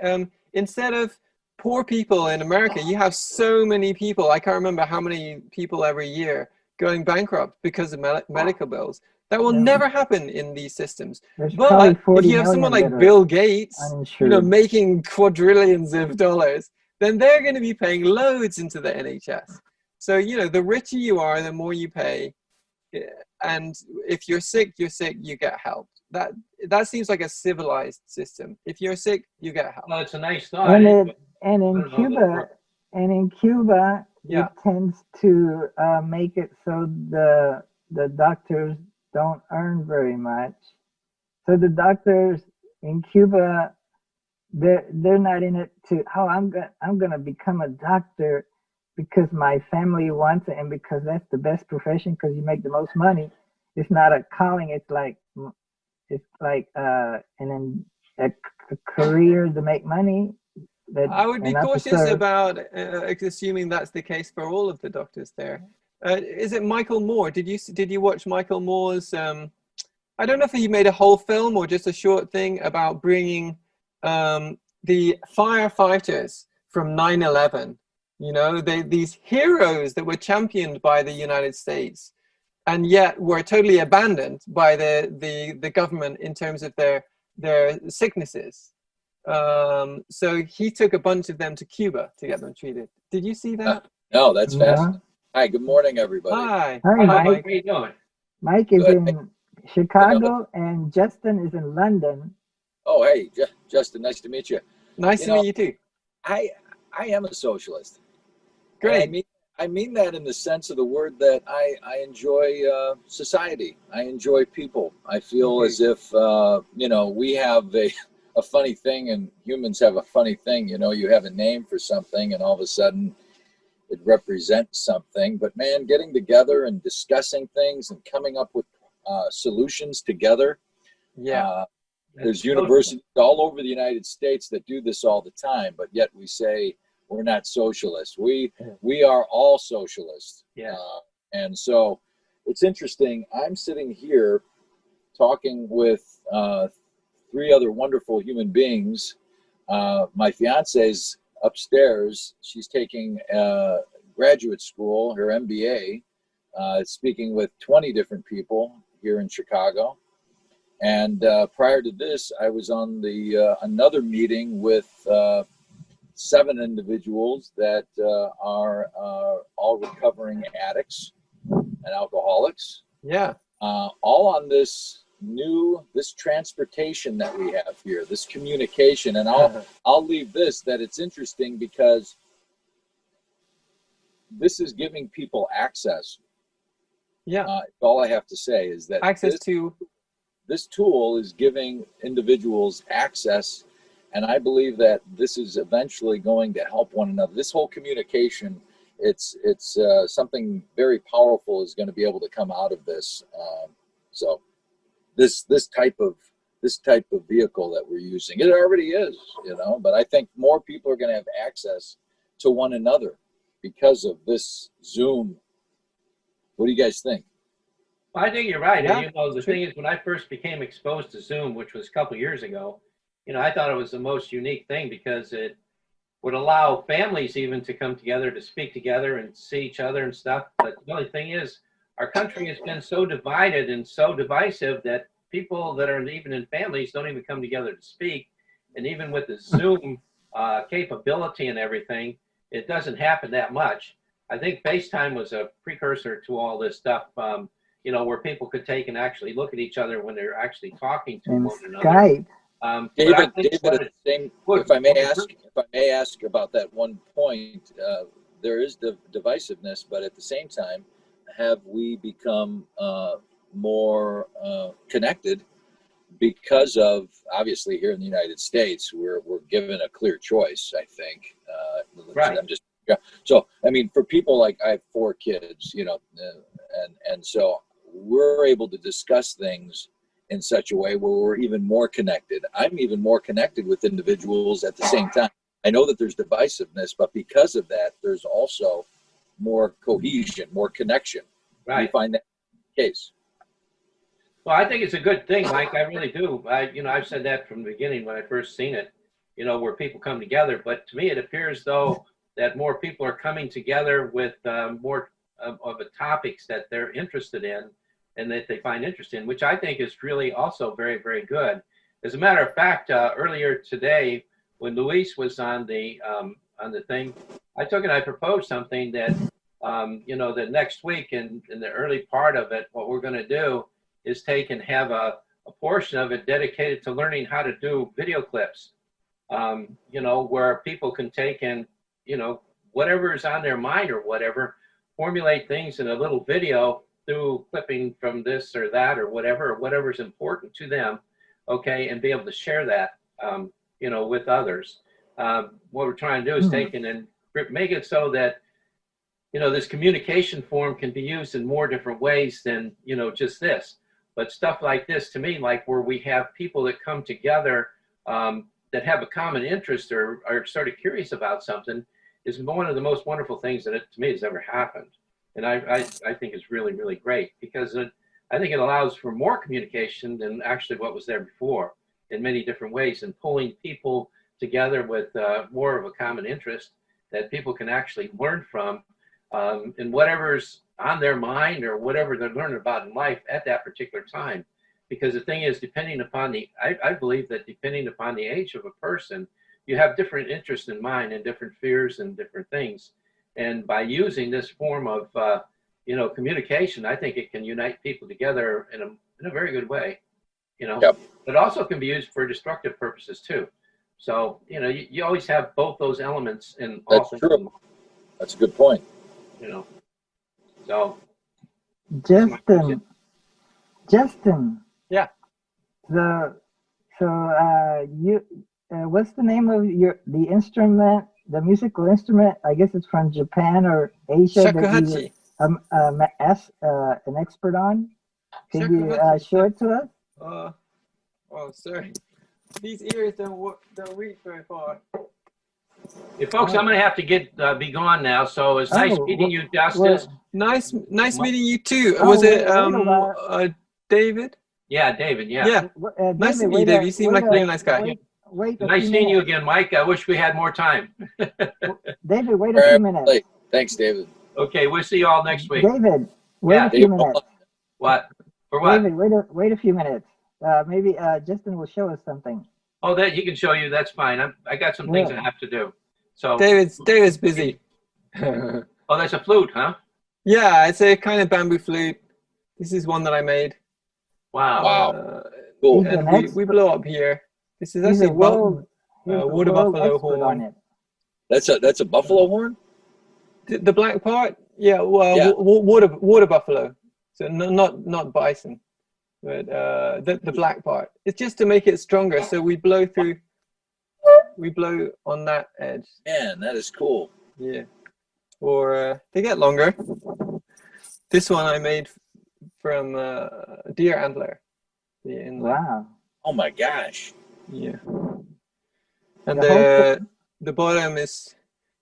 instead of poor people in America, you have so many people, I can't remember how many people every year going bankrupt because of medical bills. That will never happen in these systems. But if you have someone like Bill Gates, making quadrillions of dollars, then they're going to be paying loads into the NHS. So, the richer you are, the more you pay. And if you're sick, you get help. That seems like a civilized system. If you're sick, you get help. Well, it's a nice thought. And in Cuba, it tends to make it so the doctors don't earn very much. So the doctors in Cuba, they're not in it to I'm gonna become a doctor because my family wants it and because that's the best profession because you make the most money. It's not a calling. It's like a career to make money. I would be cautious about assuming that's the case for all of the doctors there. Is it Michael Moore? Did you watch Michael Moore's? I don't know if he made a whole film or just a short thing about bringing the firefighters from 9/11. You know, these heroes that were championed by the United States, and yet were totally abandoned by the government in terms of their sicknesses. So he took a bunch of them to Cuba to get them treated. Did you see that? No, that's No. fascinating. Hi, good morning, everybody. Hi. Hi, Hi, Mike. Mike. How you doing? Mike is Good. in Chicago and Justin is in London. Oh, hey, Justin, nice to meet you. Nice You to know, meet you too. I am a socialist. Great. And I mean that in the sense of the word that I enjoy society. I enjoy people. I feel as if, you know, we have a funny thing, and humans have a funny thing. You know, you have a name for something and all of a sudden it represents something. But man, getting together and discussing things and coming up with solutions together. Yeah. There's universities all over the United States that do this all the time, but yet we say we're not socialists. We are all socialists. Yeah. And so it's interesting. I'm sitting here talking with three other wonderful human beings. My fiance's upstairs. She's taking graduate school, her MBA, speaking with 20 different people here in Chicago. And prior to this, I was on the another meeting with 7 individuals that are all recovering addicts and alcoholics. Yeah. All on this transportation that we have here, this communication. And I'll leave this, that it's interesting because this is giving people access. Yeah. All I have to say is that Access to this tool is giving individuals access, and I believe that this is eventually going to help one another. This whole communication, it's something very powerful is going to be able to come out of this. So this type of vehicle that we're using, it already is, you know, but I think more people are going to have access to one another because of this Zoom. What do you guys think? I think you're right. Yeah, And, you know, the thing is, when I first became exposed to Zoom, which was a couple years ago, you know, I thought it was the most unique thing because it would allow families even to come together to speak together and see each other and stuff. But the only thing is, our country has been so divided and so divisive that people that are even in families don't even come together to speak. And even with the Zoom capability and everything, it doesn't happen that much. I think FaceTime was a precursor to all this stuff. You know, where people could take and actually look at each other when they're actually talking to And one another. Skype. David, if I may ask about that one point, there is divisiveness, but at the same time, have we become more connected because of, obviously here in the United States, we're given a clear choice, I think. Right. So, I mean, for people like, I have 4 kids, you know, and so we're able to discuss things in such a way where we're even more connected. I'm even more connected with individuals at the same time. I know that there's divisiveness, but because of that, there's also more cohesion, more connection. Right. You find that case? Well, I think it's a good thing, Mike. I really do. I've said that from the beginning when I first seen it, you know, where people come together. But to me, it appears though that more people are coming together with more of the topics that they're interested in and that they find interest in, which I think is really also very, very good. As a matter of fact, earlier today, when Luis was on the thing, I took and I proposed something that, you know, that next week in the early part of it, what we're going to do is take and have a portion of it dedicated to learning how to do video clips, you know, where people can take and, you know, whatever is on their mind or whatever, formulate things in a little video through clipping from this or that or whatever's important to them, okay, and be able to share that, you know, with others. What we're trying to do is take and make it so that, you know, this communication form can be used in more different ways than, you know, just this. But stuff like this, to me, like where we have people that come together that have a common interest or are sort of curious about something, is one of the most wonderful things that to me has ever happened. And I think it's really, really great because I think it allows for more communication than actually what was there before in many different ways and pulling people together with more of a common interest that people can actually learn from, and whatever's on their mind or whatever they're learning about in life at that particular time. Because the thing is, depending upon I believe that depending upon the age of a person, you have different interests in mind and different fears and different things. And by using this form of, communication, I think it can unite people together in a very good way, Yep. But also can be used for destructive purposes too. So, you always have both those elements in all That's things. true. That's a good point. So. Justin. Yeah. What's the name of the instrument, the musical instrument? I guess it's from Japan or Asia Shakuhachi. that you an expert on. Can you show it to us? Oh, sorry. These ears don't reach very far. Hey, folks, I'm going to have to be gone now. So it's nice meeting you, Justice. Nice meeting you too. Was it David? Yeah, David. Yeah. Yeah. Nice to meet you, David. You seem like a really nice guy. Nice seeing you again, Mike. I wish we had more time. David, wait a few minutes. Thanks, David. Okay, we'll see you all next week. David, wait a few minutes. What? For what? David, wait a few minutes. Maybe Justin will show us something. Oh, that he can show you. That's fine. I got some things I have to do. So David's busy. Oh, that's a flute, huh? Yeah, it's a kind of bamboo flute. This is one that I made. Wow. Cool. And we blow up here. This is actually a water buffalo horn. That's a buffalo horn? The black part? Yeah, well, water buffalo. So not bison, but the black part. It's just to make it stronger. So we blow on that edge. Man, that is cool. Yeah. Or they get longer. This one I made from deer antler. Wow. Oh my gosh. Yeah. And the bottom is,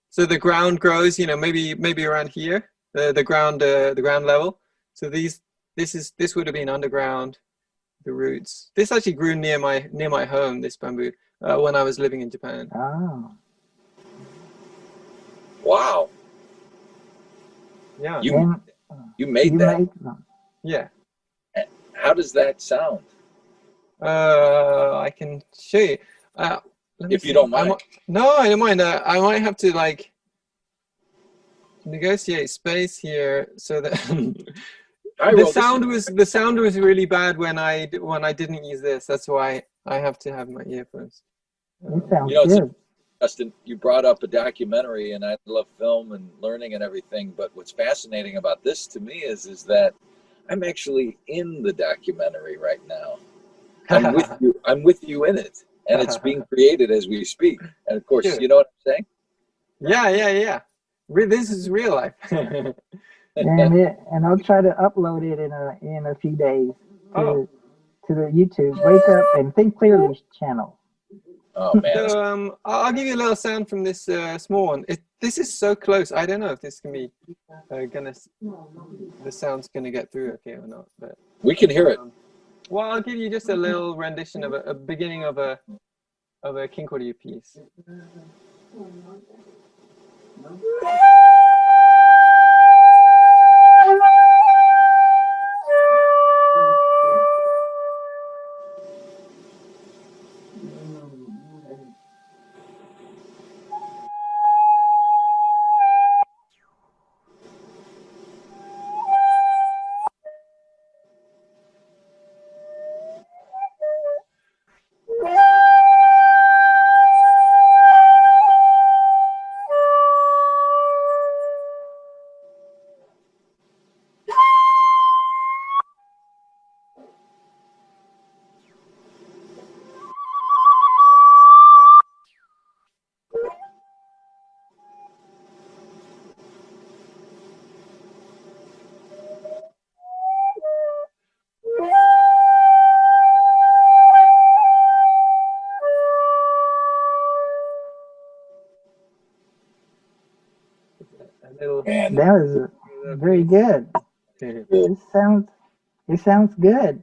so the ground grows, maybe around here, the ground level. So this would have been underground, the roots. This actually grew near my home, this bamboo, when I was living in Japan. Oh. Wow. Yeah. You made that? Yeah. How does that sound? I can show you. If you don't mind. No, I don't mind. I might have to negotiate space here so that the sound was really bad when I didn't use this. That's why I have to have my earphones. It sounds good. Justin, you brought up a documentary, and I love film and learning and everything. But what's fascinating about this to me is that I'm actually in the documentary right now. I'm with you in it, and it's being created as we speak. And of course, you know what I'm saying? Yeah. This is real life. and I'll try to upload it in a few days to the YouTube Wake Up and Think Clearly channel. Oh man! So I'll give you a little sound from this small one. This is so close. I don't know if this can be the sound's gonna get through okay or not. But we can hear it. Well, I'll give you just a little rendition of a beginning of a Kinkoryu piece. That was very good. It sounds good.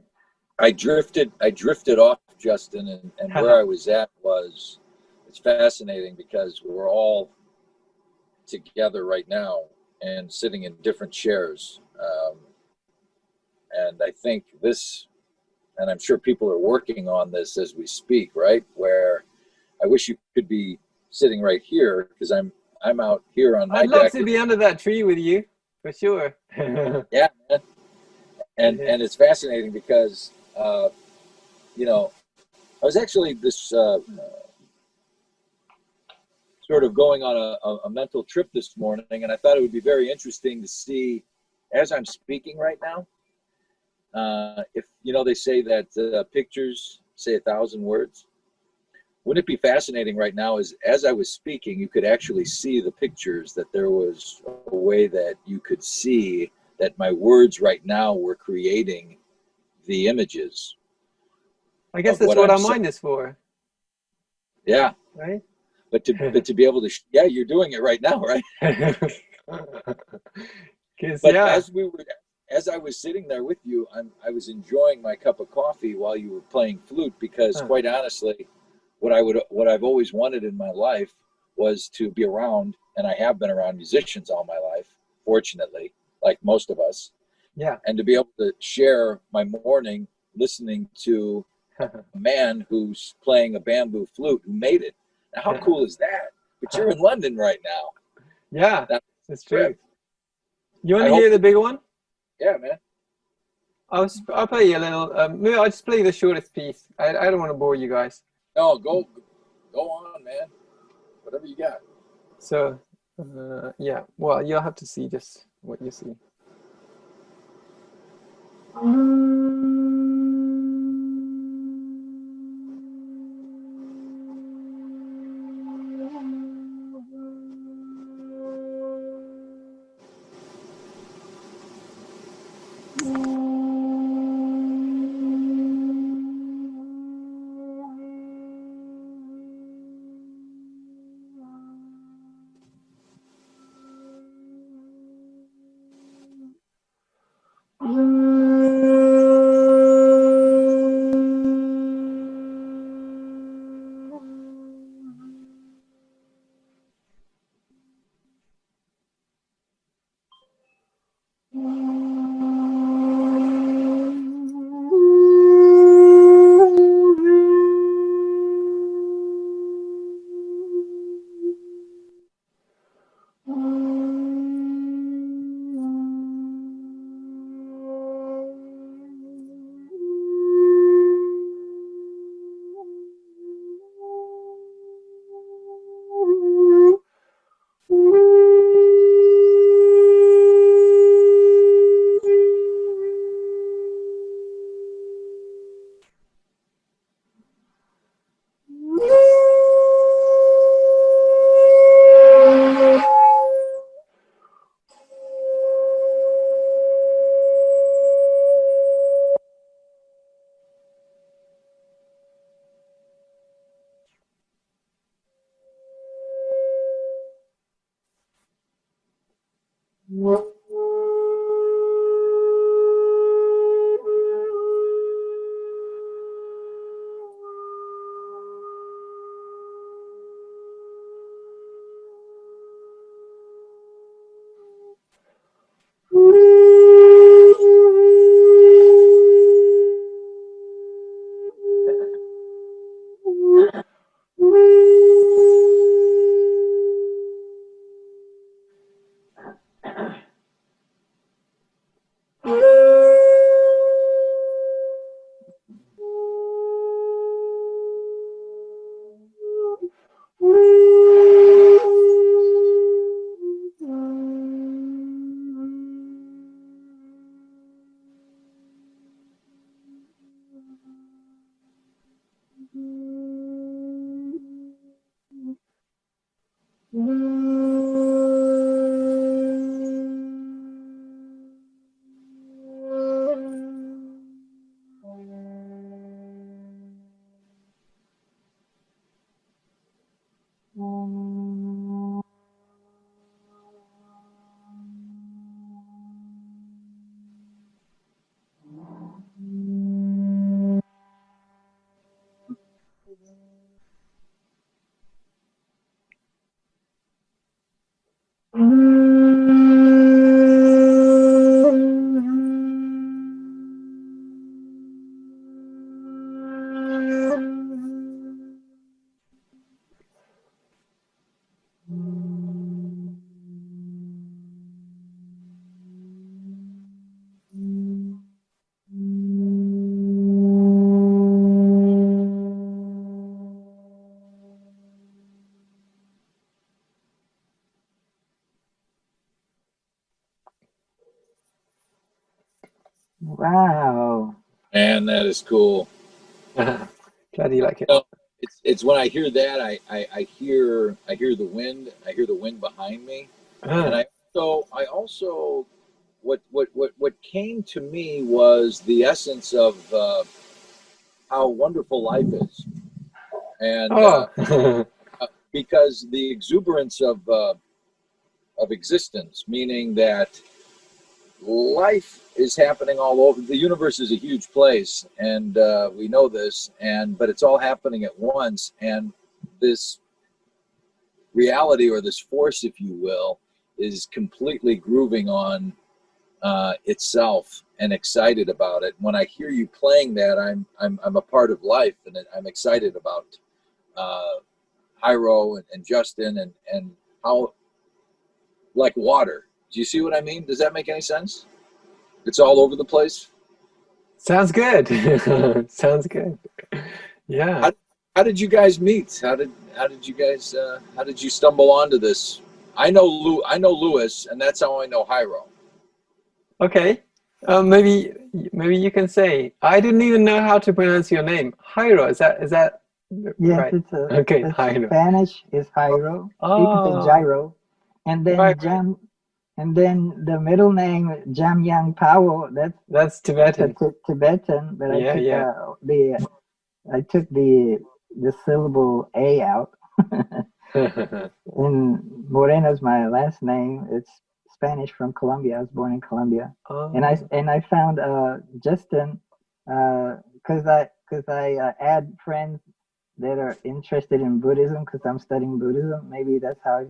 I drifted off, Justin, and where I was at was it's fascinating because we're all together right now and sitting in different chairs. And I think this, and I'm sure people are working on this as we speak, right? Where I wish you could be sitting right here because I'm out here on my I'd love deck. to be under that tree with you, for sure. Yeah, man. And it's fascinating because you know, I was actually this sort of going on a mental trip this morning, and I thought it would be very interesting to see as I'm speaking right now. If you know, they say that pictures say 1,000 words. Wouldn't it be fascinating right now as I was speaking, you could actually see the pictures, that there was a way that you could see that my words right now were creating the images I guess of that's what what I'm our saying. mind is for, Yeah. right? But to be able to, yeah, you're doing it right now, right? But Yeah. as I was sitting there with you, I was enjoying my cup of coffee while you were playing flute because, quite honestly, what I've always wanted in my life was to be around, and I have been around musicians all my life, fortunately, like most of us. Yeah. And to be able to share my morning listening to a man who's playing a bamboo flute who made it. Now, how cool is that? But you're in London right now. Yeah, that's true. You want I to hear hope the bigger one? Yeah, man. I'll play you a little. Maybe I'll just play the shortest piece. I don't want to bore you guys. No, go on, man. Whatever you got. So, yeah. Well, you'll have to see just what you see. Wow. And that is cool. Glad you like it. So it's when I hear that I hear the wind. I hear the wind behind me, and I also what came to me was the essence of how wonderful life is, and because the exuberance of existence, meaning that life is happening all over. The universe is a huge place, and we know this, but it's all happening at once, and this reality, or this force, if you will, is completely grooving on itself and excited about it. When I hear you playing that, I'm a part of life, and I'm excited about Hyro and Justin and how, like water. Do you see what I mean? Does that make any sense? It's all over the place. Sounds good. Sounds good. Yeah. How did you guys meet? How did you guys how did you stumble onto this? I know Louis, and that's how I know Hyro. Okay. Maybe you can say, I didn't even know how to pronounce your name. Hyro, is that Yes, right? it's Okay, Hyro. Spanish is Hyro. You can say Oh, gyro. And then right. and then the middle name Jam Yang Powell, That's Tibetan. Tibetan, but Yeah, I took the syllable A out. yeah. And Moreno's my last name. It's Spanish from Colombia. I was born in Colombia. Oh. And I found Justin because I add friends that are interested in Buddhism because I'm studying Buddhism. Maybe that's how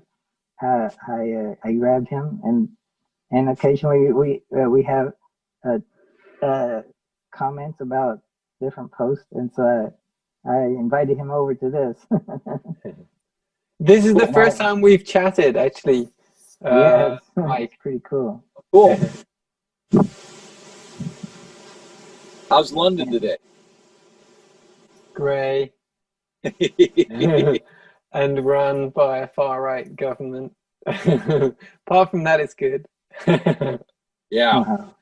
I grabbed him, and occasionally we have comments about different posts, and so I invited him over to this. This is the first time we've chatted, actually. Yes, Mike. it's pretty cool. Cool. How's London today? Gray. And run by a far-right government. Apart from that, it's good. Yeah. Wow.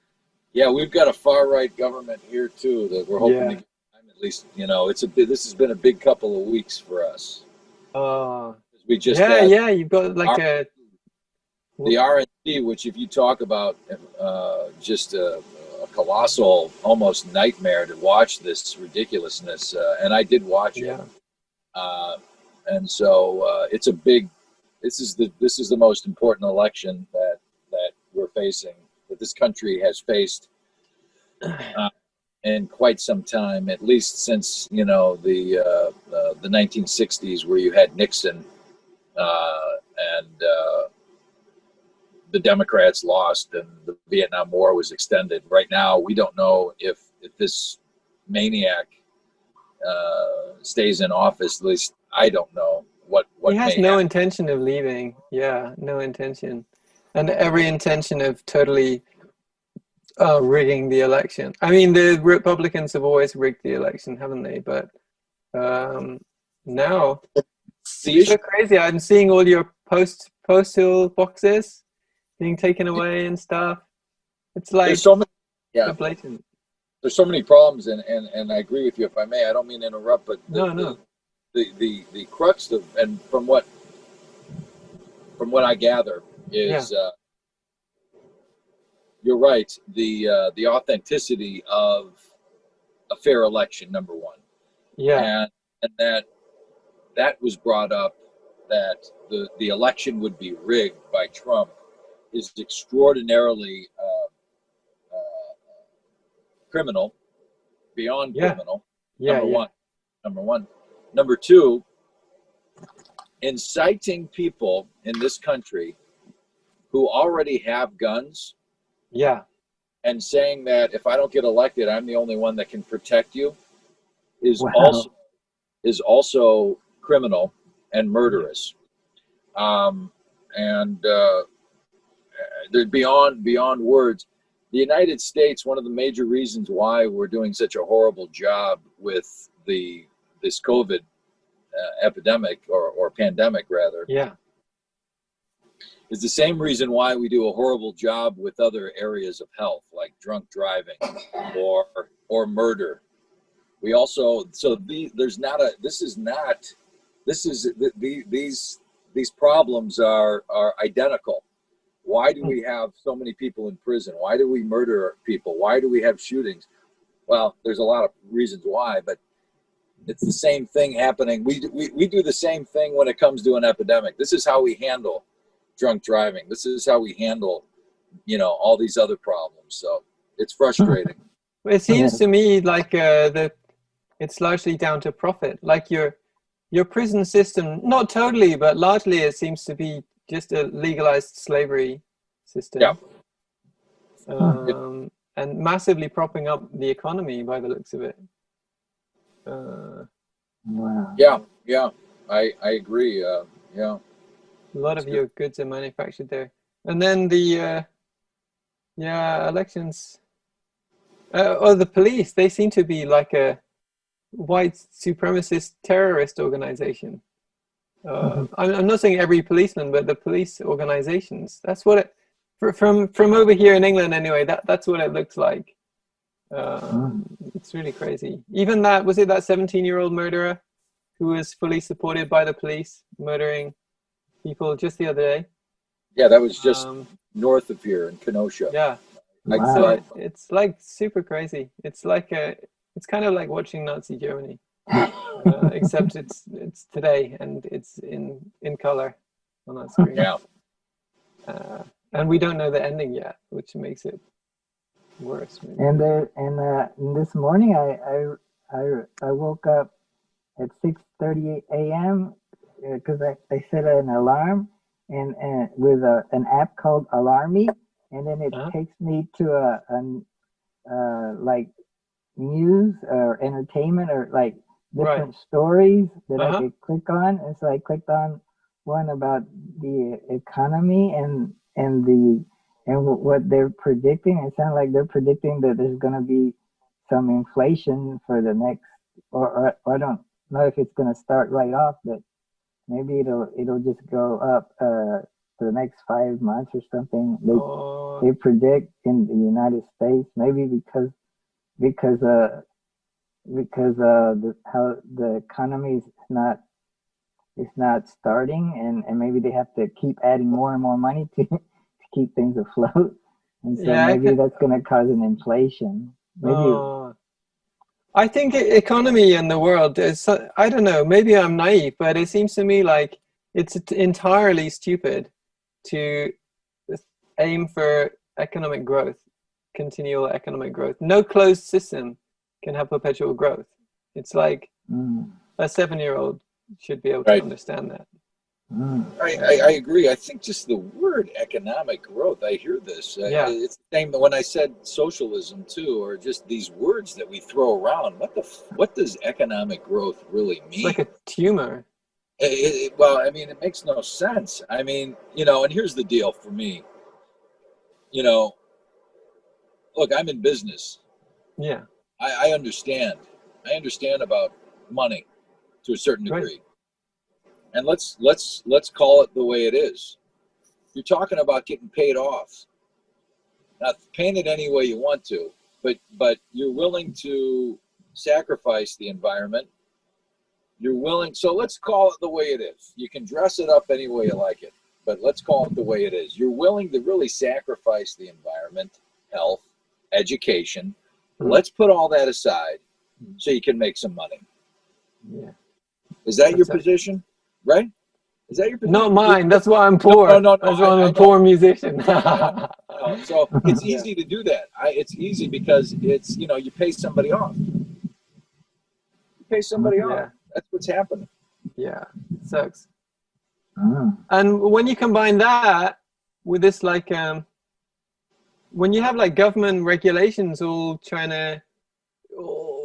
Yeah, we've got a far-right government here too that we're hoping to get time, at least, this has been a big couple of weeks for us. We just had you've got like the RNC, which if you talk about just a colossal, almost nightmare to watch this ridiculousness, and I did watch it. And so it's a big. This is the most important election that we're facing, that this country has faced in quite some time, at least since the 1960s, where you had Nixon and the Democrats lost and the Vietnam War was extended. Right now, we don't know if this maniac stays in office. At least I don't know what he has may no happen. intention of leaving. Yeah, no intention, and every intention of totally rigging the election. I mean, the Republicans have always rigged the election, haven't they? But now it's so crazy. I'm seeing all your postal boxes being taken away and stuff. It's like There's so many, so blatant. There's so many problems, and I agree with you. If I may, I don't mean to interrupt, but the crux of, and from what I gather is you're right. The authenticity of a fair election, number one. Yeah, and that was brought up, that the election would be rigged by Trump, is extraordinarily criminal, beyond criminal. Number one. Number two, inciting people in this country who already have guns. Yeah. And saying that if I don't get elected, I'm the only one that can protect you, is also criminal and murderous. They're beyond words. The United States, one of the major reasons why we're doing such a horrible job with this COVID epidemic or pandemic rather, is the same reason why we do a horrible job with other areas of health, like drunk driving or murder. We also, these problems are identical. Why do we have so many people in prison? Why do we murder people? Why do we have shootings? Well, there's a lot of reasons why, but it's the same thing happening. We do the same thing when it comes to an epidemic. This is how we handle drunk driving. This is how we handle, all these other problems. So it's frustrating. It seems to me like it's largely down to profit. Like your prison system, not totally, but largely it seems to be just a legalized slavery system. Yeah. And massively propping up the economy by the looks of it. Wow. Yeah, I agree. Yeah. A lot of your goods are manufactured there. And then the elections, or the police, they seem to be like a white supremacist terrorist organization. I'm not saying every policeman, but the police organizations. That's what it, from over here in England anyway, that's what it looks like. It's really crazy. Even that 17-year-old murderer who was fully supported by the police, murdering people just the other day. Yeah, that was just north of here in Kenosha. Yeah. Wow. So it's like super crazy. It's kind of like watching Nazi Germany, except it's today and it's in color on our screen. Yeah. And we don't know the ending yet, which makes it worse. Maybe. And this morning I woke up at 6:30 a.m. Because I set an alarm and with an app called Alarmy, and then it takes me to a like news or entertainment or like different stories that I could click on. And so I clicked on one about the economy and what they're predicting. It sounds like they're predicting that there's going to be some inflation for the next, or I don't know if it's going to start right off, but maybe it'll just go up for the next 5 months or something. They predict in the United States, maybe because how the economy is not starting, and maybe they have to keep adding more and more money to keep things afloat, and so maybe that's going to cause an inflation. Maybe. I think economy in the world is, I don't know, maybe I'm naive, but it seems to me like it's entirely stupid to aim for economic growth, continual economic growth. No closed system can have perpetual growth. It's like a 7-year-old should be able to understand that. I agree. I think just the word economic growth, I hear this. It's the same when I said socialism too, or just these words that we throw around. What does economic growth really mean? It's like a tumor. Well, I mean, it makes no sense. I mean, and here's the deal for me. Look, I'm in business. Yeah. I understand. I understand about money to a certain degree. And let's call it the way it is. You're talking about getting paid off. Now, paint it any way you want to, but you're willing to sacrifice the environment. You're willing, so let's call it the way it is. You can dress it up any way you like it, but let's call it the way it is. You're willing to really sacrifice the environment, health, education. Let's put all that aside so you can make some money. Yeah. Is that your position? Right? Is that your position? Not mine. That's why I'm poor. No. That's why I'm a poor musician. So it's easy to do that. It's easy because it's, you pay somebody off. You pay somebody off. That's what's happening. Yeah, it sucks. And when you combine that with this, like, when you have like government regulations all trying to,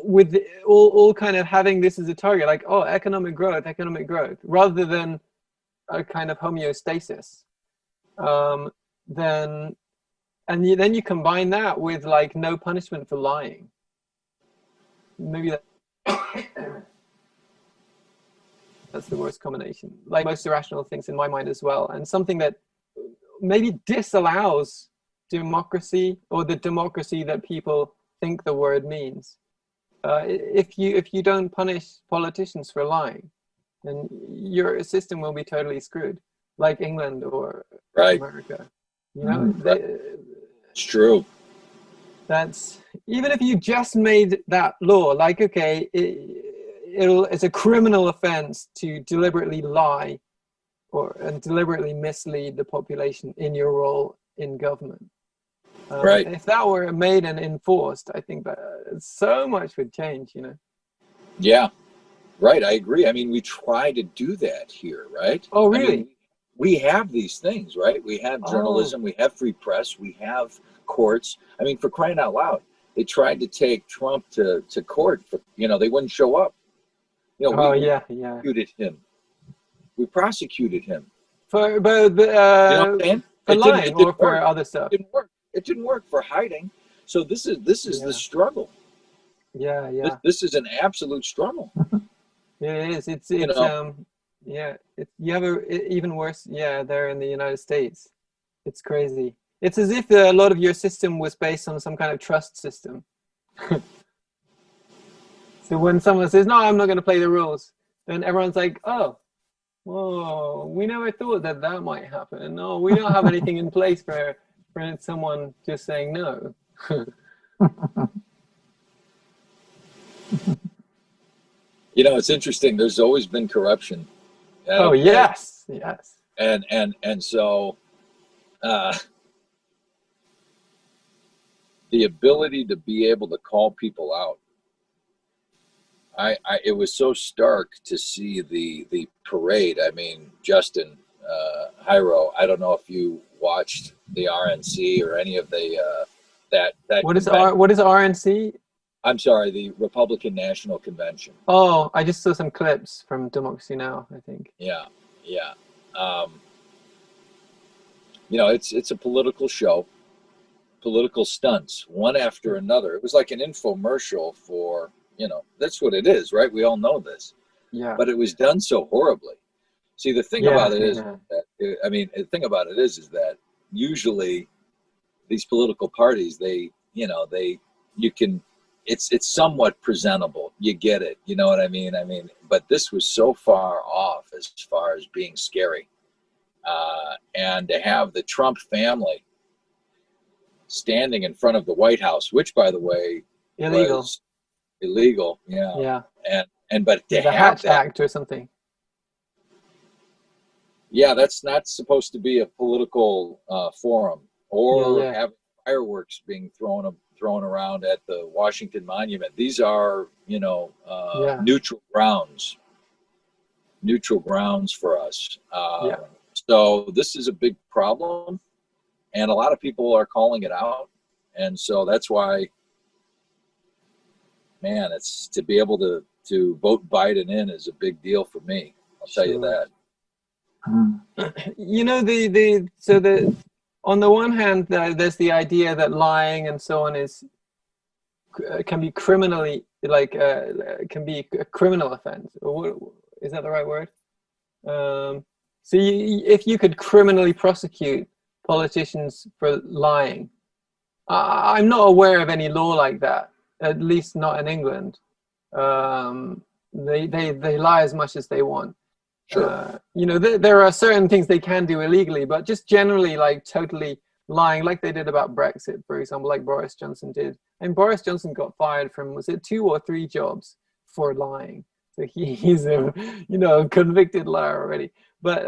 with all kind of having this as a target, like, economic growth, rather than a kind of homeostasis, then you combine that with like no punishment for lying. Maybe that's the worst combination. Like most irrational things in my mind as well, and something that maybe disallows democracy, or the democracy that people think the word means. If you don't punish politicians for lying, then your system will be totally screwed, like England or Right. America. You know, Right. It's true. that's, even if you just made that law, like, okay, it's a criminal offense to deliberately lie and deliberately mislead the population in your role in government. Right. If that were made and enforced, I think that so much would change, you know. Yeah. Right. I agree. I mean, we try to do that here, right? Oh, I really? mean, we have these things, right? We have journalism, we have free press, we have courts. I mean, for crying out loud, they tried to take Trump to court for, you know, they wouldn't show up. You know, we prosecuted him. We prosecuted him. For you know what I'm saying? for It lying didn't or for work. other stuff. It didn't work. It didn't work for hiding. So this is the struggle. Yeah. This is an absolute struggle. It is. It's you know, yeah. You have even worse. Yeah, there in the United States, it's crazy. It's as if a lot of your system was based on some kind of trust system. So when someone says, "No, I'm not going to play the rules," then everyone's like, "Oh, whoa, we never thought that might happen. No, we don't have anything in place for someone just saying no." You know, it's interesting. There's always been corruption. Oh, yes. And so the ability to be able to call people out. It was so stark to see the parade. I mean, Justin, Hyro, I don't know if you watched the RNC or any of the that what is RNC? I'm sorry, the Republican National Convention. Oh, I just saw some clips from Democracy Now!, I think. Yeah. You know, it's a political show, political stunts, one after another. It was like an infomercial for, you know, that's what it is, right? We all know this. Yeah. But it was done so horribly. See, the thing about it is that, I mean, the thing about it is that usually these political parties, it's somewhat presentable. You get it. You know what I mean? But this was so far off as far as being scary. And to have the Trump family standing in front of the White House, which, by the way, was illegal. Yeah. But to the have Hatch that Act or something. Yeah, that's not supposed to be a political forum, or having fireworks being thrown around at the Washington Monument. These are, neutral grounds for us. So this is a big problem, and a lot of people are calling it out, and so that's why, man, it's to be able to vote Biden in is a big deal for me. I'll tell you that. You know, on the one hand, there's the idea that lying and so on can be criminally, can be a criminal offense. Is that the right word? So if you could criminally prosecute politicians for lying, I'm not aware of any law like that, at least not in England. They lie as much as they want. Sure. There are certain things they can do illegally, but just generally, like, totally lying, like they did about Brexit, for example, like Boris Johnson did. And Boris Johnson got fired from, was it 2 or 3 jobs for lying? So he's a, convicted liar already. But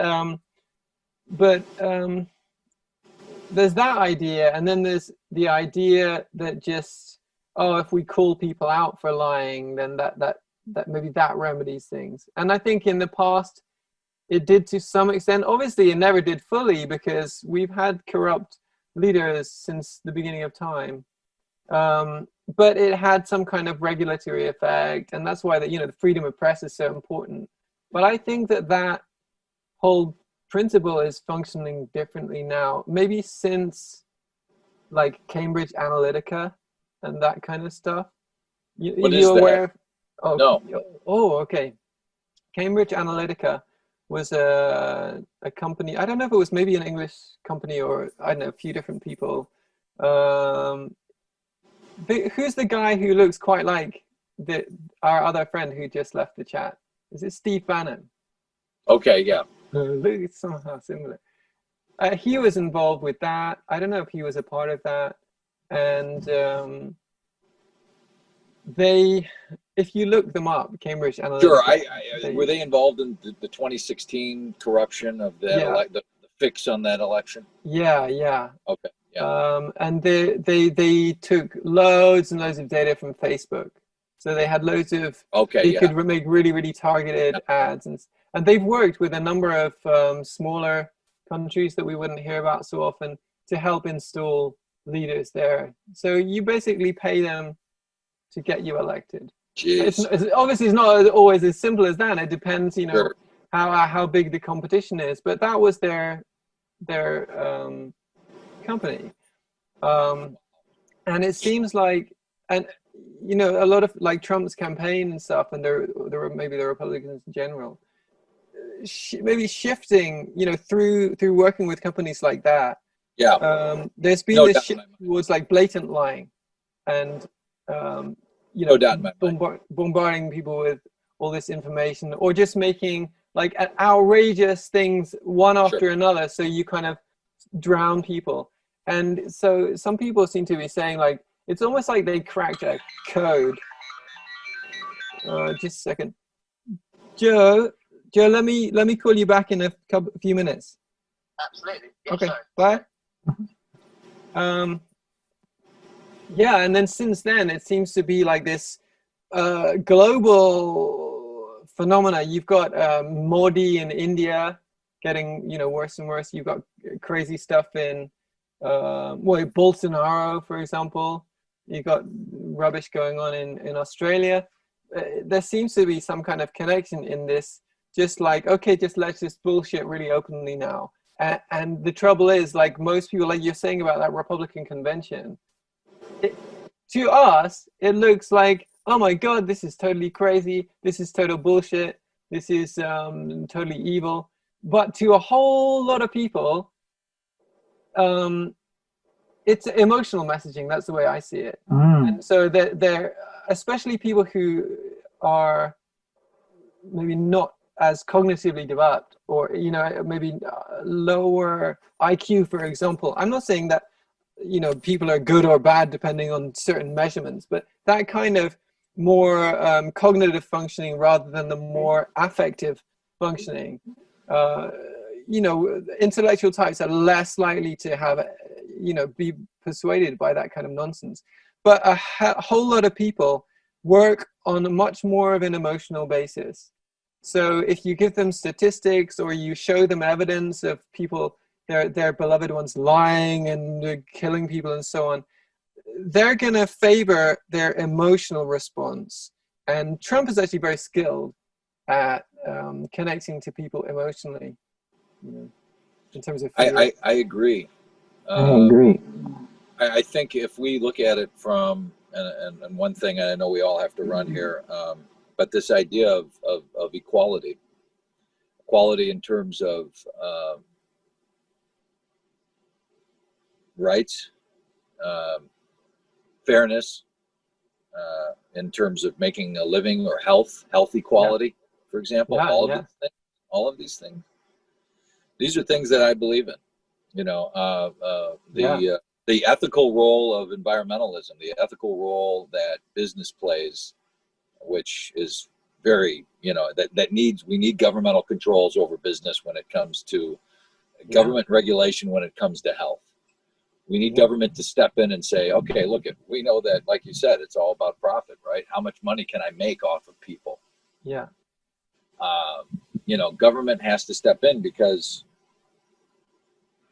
there's that idea, and then there's the idea that just, if we call people out for lying, then that maybe that remedies things. And I think in the past it did to some extent. Obviously it never did fully, because we've had corrupt leaders since the beginning of time. But it had some kind of regulatory effect, and that's why the freedom of press is so important. But I think that whole principle is functioning differently now, maybe since like Cambridge Analytica and that kind of stuff. What is aware that? No. Oh, okay. Cambridge Analytica was a company. I don't know if it was maybe an English company or I don't know, a few different people. Who's the guy who looks quite like our other friend who just left the chat? Is it Steve Bannon? Okay, yeah. Looks somehow similar. He was involved with that. I don't know if he was a part of that. And if you look them up, Cambridge Analytica. Sure. Were they involved in the 2016 corruption of that the fix on that election? Yeah. Okay. Yeah. And they took loads and loads of data from Facebook. So they had loads of they could make really targeted ads, and they've worked with a number of smaller countries that we wouldn't hear about so often to help install leaders there. So you basically pay them to get you elected. It's obviously it's not always as simple as that. It depends, Sure. how big the competition is. But that was their company, and it seems like, and a lot of like Trump's campaign and stuff, and there were maybe the Republicans in general, maybe shifting, through working with companies like that. Yeah. There's been this shift towards like blatant lying, and bombarding people with all this information, or just making like outrageous things one after another, so you kind of drown people. And so some people seem to be saying like it's almost like they cracked a code. Just a second, Joe, let me call you back in a few minutes. Absolutely. Okay, bye. Yeah, and then since then it seems to be like this global phenomena. You've got Modi in India getting worse and worse. You've got crazy stuff in Bolsonaro, for example. You've got rubbish going on in Australia. There seems to be some kind of connection in this. Just like, okay, just let's just bullshit really openly now. And the trouble is, like most people, like you're saying about that Republican convention, to us, it looks like, oh my God, this is totally crazy. This is total bullshit. This is totally evil. But to a whole lot of people, it's emotional messaging. That's the way I see it. And so they're especially people who are maybe not as cognitively developed, or maybe lower IQ, for example. I'm not saying that people are good or bad depending on certain measurements, but that kind of more cognitive functioning rather than the more affective functioning, intellectual types are less likely to have be persuaded by that kind of nonsense. But a whole lot of people work on much more of an emotional basis. So if you give them statistics, or you show them evidence of people, their beloved ones lying and killing people and so on, they're going to favor their emotional response. And Trump is actually very skilled at connecting to people emotionally, in terms of fear. I agree. I agree. I think if we look at it from, and one thing, I know we all have to run here, but this idea of equality in terms of rights, fairness, in terms of making a living, or health equality, for example, all of these things. These are things that I believe in. The ethical role of environmentalism, the ethical role that business plays, which is very, we need governmental controls over business when it comes to government regulation, when it comes to health. We need government to step in and say, okay, look, we know that, like you said, it's all about profit, right? How much money can I make off of people? Yeah. Government has to step in because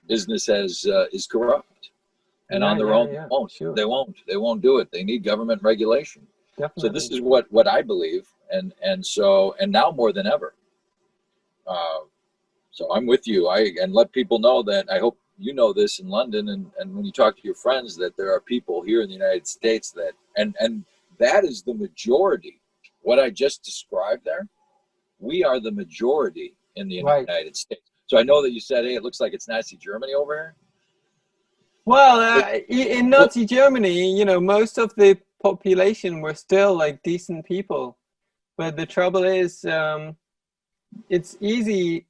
business is corrupt, and on their own, they won't do it. They need government regulation. Definitely. So this is what I believe, and now more than ever. So I'm with you. And let people know that, I hope you know this in London, and when you talk to your friends, that there are people here in the United States that, and that is the majority. What I just described there, we are the majority in the Right. United States. So I know that you said, hey, it looks like it's Nazi Germany over here. Well, in Nazi Germany, you know, most of the population were still like decent people. But the trouble is, it's easy.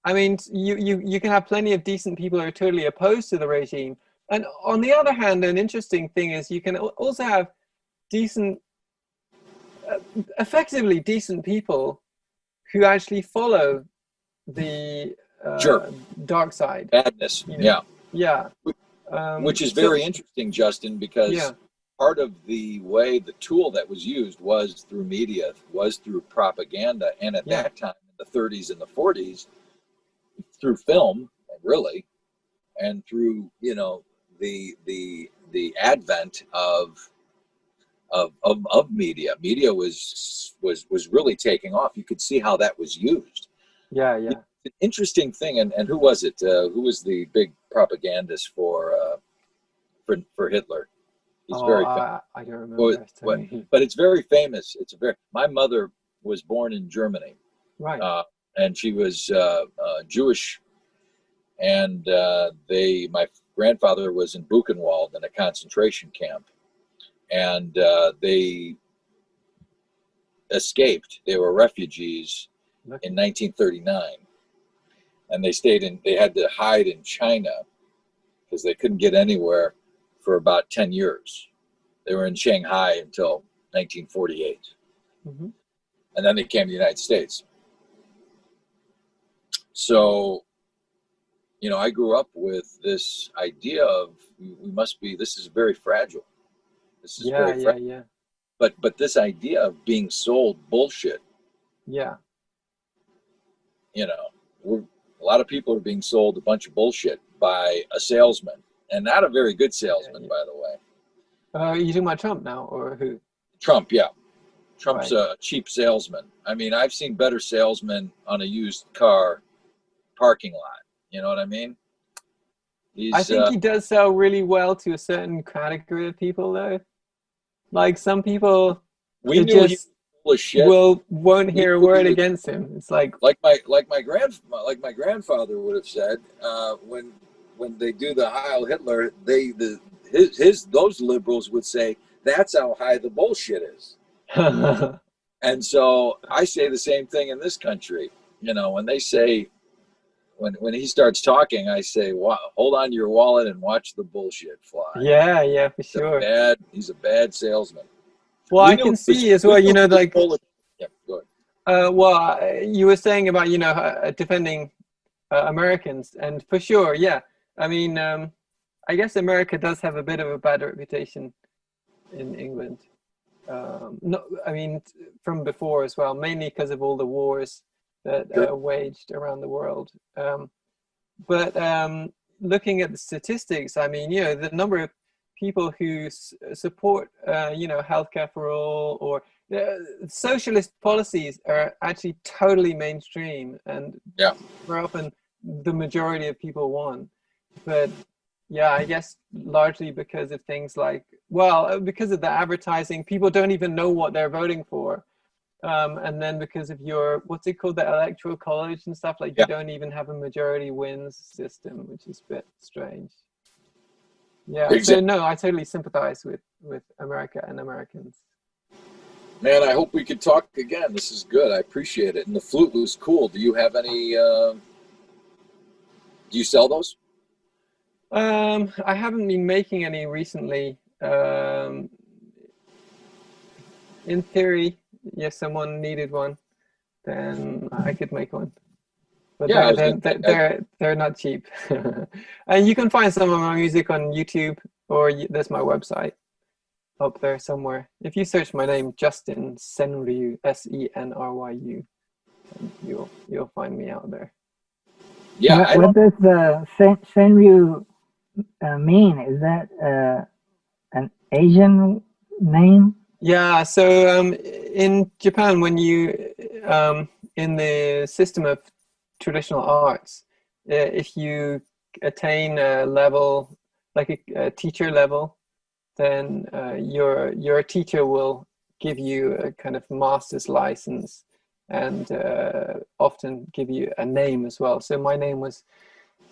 I mean, you can have plenty of decent people who are totally opposed to the regime. And on the other hand, an interesting thing is you can also have decent, effectively decent people who actually follow the Sure. dark side. Madness. You know? Yeah. Yeah. Which is So, very interesting, Justin, because yeah, part of the way the tool that was used was through media, was through propaganda, and at yeah, that time in the 30s and the 40s, through film, really, and through the advent of media. Media was really taking off. You could see how that was used. yeah. An interesting thing, and who was it? Who was the big propagandist for Hitler? He's Oh, very famous. I don't remember. But it's very famous. My mother was born in Germany, Right. and she was Jewish, and my grandfather was in Buchenwald in a concentration camp, and they escaped. They were refugees in 1939, and they had to hide in China because they couldn't get anywhere for about 10 years. They were in Shanghai until 1948. Mm-hmm. And then they came to the United States. So, I grew up with this idea of this is very fragile. This is very fragile. Yeah. But this idea of being sold bullshit, Yeah. a lot of people are being sold a bunch of bullshit by a salesman, and not a very good salesman, by the way. Are you talking about Trump now, or who? Trump, yeah. Trump's Right. a cheap salesman. I mean, I've seen better salesmen on a used car parking lot. You know what I mean? I think he does sell really well to a certain category of people, though. Like some people, we it knew he just was full of shit. won't hear a word against him. It's like my grandfather would have said when they do the Heil Hitler, those liberals would say that's how high the bullshit is. And so I say the same thing in this country. When they say, when he starts talking, I say, hold on to your wallet and watch the bullshit fly. Yeah, for sure. He's a bad salesman. Well, I can see as well, like, yeah, go ahead. well, you were saying about, defending Americans, and for sure, yeah. I mean, I guess America does have a bit of a bad reputation in England. No, I mean, from before as well, mainly because of all the wars that waged around the world. But looking at the statistics, I mean, the number of people who support, healthcare for all, or socialist policies are actually totally mainstream, and very often the majority of people want. But yeah, I guess largely because of things like, because of the advertising, people don't even know what they're voting for. And then because of what's it called, the electoral college and stuff, like you don't even have a majority wins system, which is a bit strange. Yeah, exactly. So no, I totally sympathize with America and Americans. Man, I hope we could talk again. This is good. I appreciate it. And the flute was cool. Do you have any, do you sell those? I haven't been making any recently. In theory, if someone needed one, then I could make one. But they're not cheap. And you can find some of my music on YouTube, or there's my website up there somewhere. If you search my name, Justin Senryu, Senryu, you'll find me out there. Yeah. What does the Senryu mean? Is that an Asian name? Yeah. So in Japan, when you in the system of traditional arts, if you attain a level like a teacher level, then your teacher will give you a kind of master's license and often give you a name as well. So my name was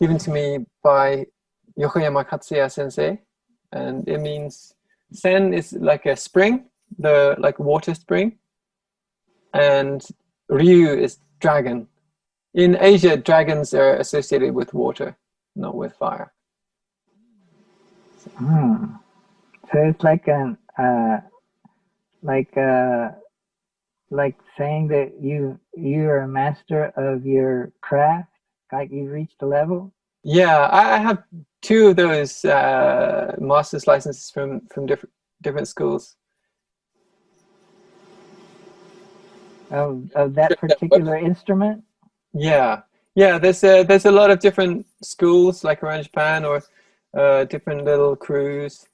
given to me by Yokoyama Katsuya sensei, and it means sen is like a spring, the like water spring, and ryu is dragon. In Asia, dragons are associated with water, not with fire. So it's like an like saying that you're a master of your craft, like you've reached a level. Yeah, I have 2 of those master's licenses from different schools. Of that particular instrument. Yeah, there's a lot of different schools like around Japan, or different little crews.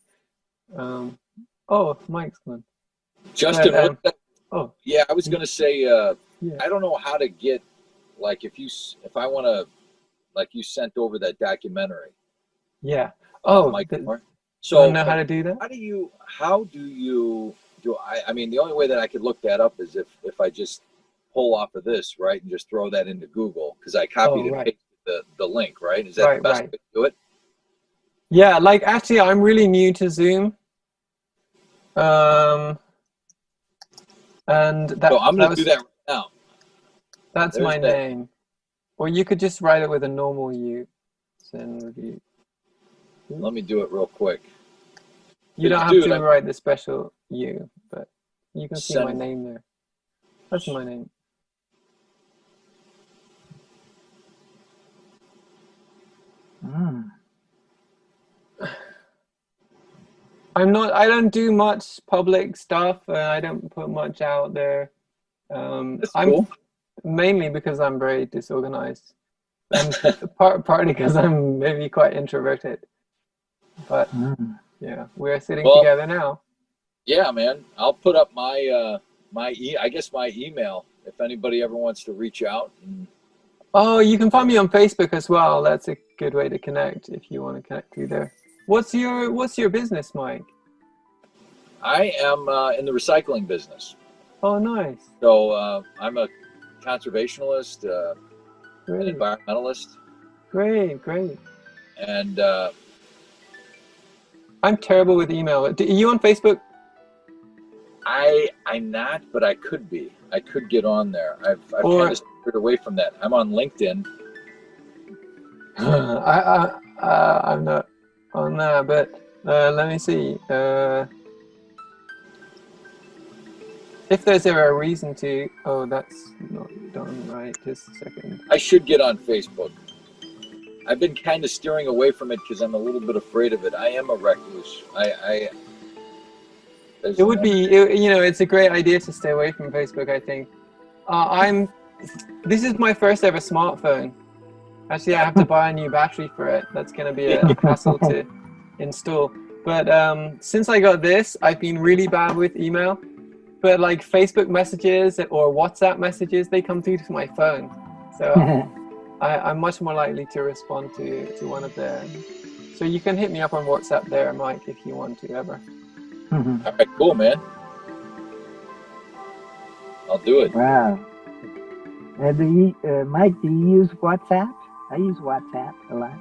Oh, Mike's gone. Justin, But, oh yeah, I was gonna say, yeah. I don't know how to get, like, if I want to, like, you sent over that documentary. Yeah. Mike. So you know how to do that? How do you do? I mean, the only way that I could look that up is if I just pull off of this, right, and just throw that into Google, because I copied and pasted the link, right? Is that the best way to do it? Yeah, like actually, I'm really new to Zoom. And that. So I'm gonna do that right now. That's my name. Or you could just write it with a normal U. Send review. Let me do it real quick. You don't have to write the special U, but you can see my name there. That's my name. I don't do much public stuff. I don't put much out there. That's cool. Mainly because I'm very disorganized, and partly because I'm maybe quite introverted. But yeah, we're sitting together now. Yeah, man. I'll put up my my email if anybody ever wants to reach out. Oh, you can find me on Facebook as well. That's a good way to connect if you want to connect through there. What's your business, Mike? I am in the recycling business. Oh, nice. So I'm a conservationist, an environmentalist. Great. And I'm terrible with email. Are you on Facebook? I'm not, but I could be. I could get on there. I've kind of steered away from that. I'm on LinkedIn. I'm not on there, but let me see. If there's ever a reason to, that's not done right. Just a second. I should get on Facebook. I've been kind of steering away from it because I'm a little bit afraid of it. I am a recluse. It would be, it's a great idea to stay away from Facebook, I think. This is my first ever smartphone. Actually, I have to buy a new battery for it. That's going to be a hassle to install. But since I got this, I've been really bad with email. But like Facebook messages or WhatsApp messages, they come through to my phone. So I'm much more likely to respond to one of them. So you can hit me up on WhatsApp there, Mike, if you want to ever. All right, cool, man. I'll do it. Wow. Mike, do you use WhatsApp? I use WhatsApp a lot.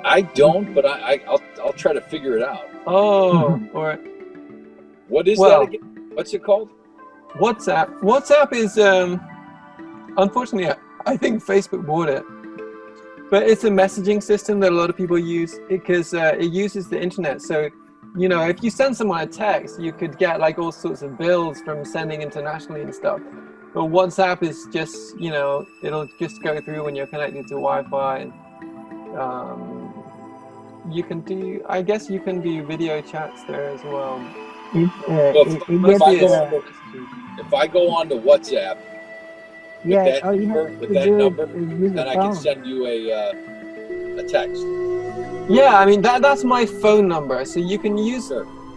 I don't, but I'll try to figure it out. Oh, or what is that again? What's it called? WhatsApp. WhatsApp is unfortunately, I think Facebook bought it, but it's a messaging system that a lot of people use because it uses the internet. So, if you send someone a text, you could get like all sorts of bills from sending internationally and stuff. But WhatsApp is just, it'll just go through when you're connected to Wi-Fi. And, I guess you can do video chats there as well. If I go on to WhatsApp with that number, then I can send you a text. Yeah, I mean that's my phone number, so you can use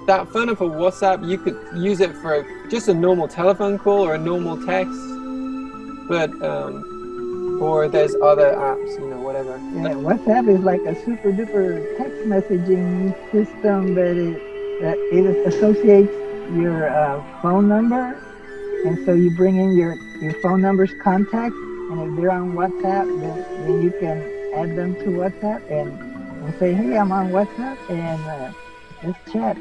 that phone number for WhatsApp. You could use it for just a normal telephone call or a normal text, but or there's other apps, whatever. Yeah, WhatsApp is like a super duper text messaging system that it associates your phone number And so you bring in your phone number's contact, and if they're on WhatsApp, then you can add them to WhatsApp and say, hey, I'm on WhatsApp, and let's chat.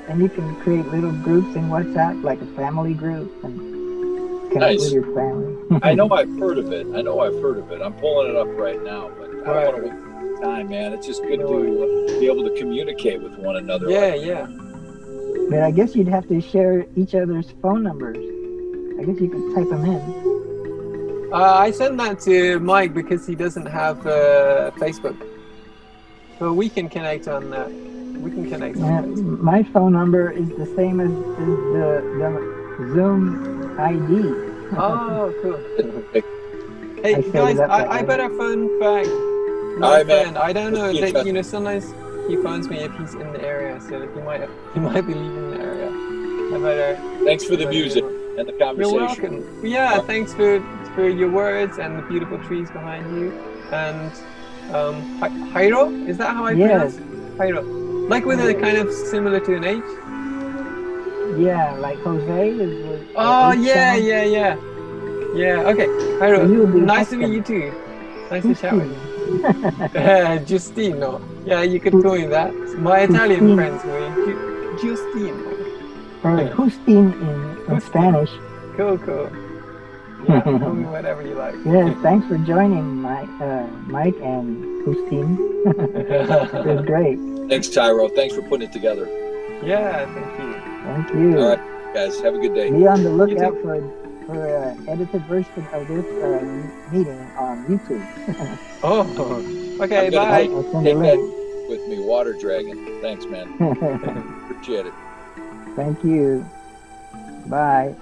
And you can create little groups in WhatsApp, like a family group, and connect with your family. I know I've heard of it. I'm pulling it up right now, but I don't want to waste time, man. It's just good to be able to communicate with one another. Yeah. But I guess you'd have to share each other's phone numbers. I guess you could type them in. I sent that to Mike because he doesn't have Facebook. So we can connect on that. We can connect on Facebook. My phone number is the same as the Zoom ID. Oh, cool. Hey, I guys, I better phone back my friend. I don't know, sometimes he phones me if he's in the area, so he might be leaving the area. I better... Thanks for the music and the conversation. You're welcome. Yeah, thanks for your words and the beautiful trees behind you. And Jairo, is that how I pronounce it? Jairo. Like with a kind of similar to an H? Yeah, like Jose is with yeah. Yeah, okay. Jairo, nice to meet you too. Nice to chat with you. Giustino. Yeah, you could call me that. My Italian friends call me Giustino. Or Justin in Spanish. Cool. Yeah, call me whatever you like. Yes, thanks for joining Mike and Justin. It was great. Thanks, Tyro. Thanks for putting it together. Yeah, thank you. Thank you. All right, guys, have a good day. Be on the lookout for an edited version of this meeting on YouTube. Okay, bye. Take that with me, Water Dragon. Thanks, man. Appreciate it. Thank you. Bye.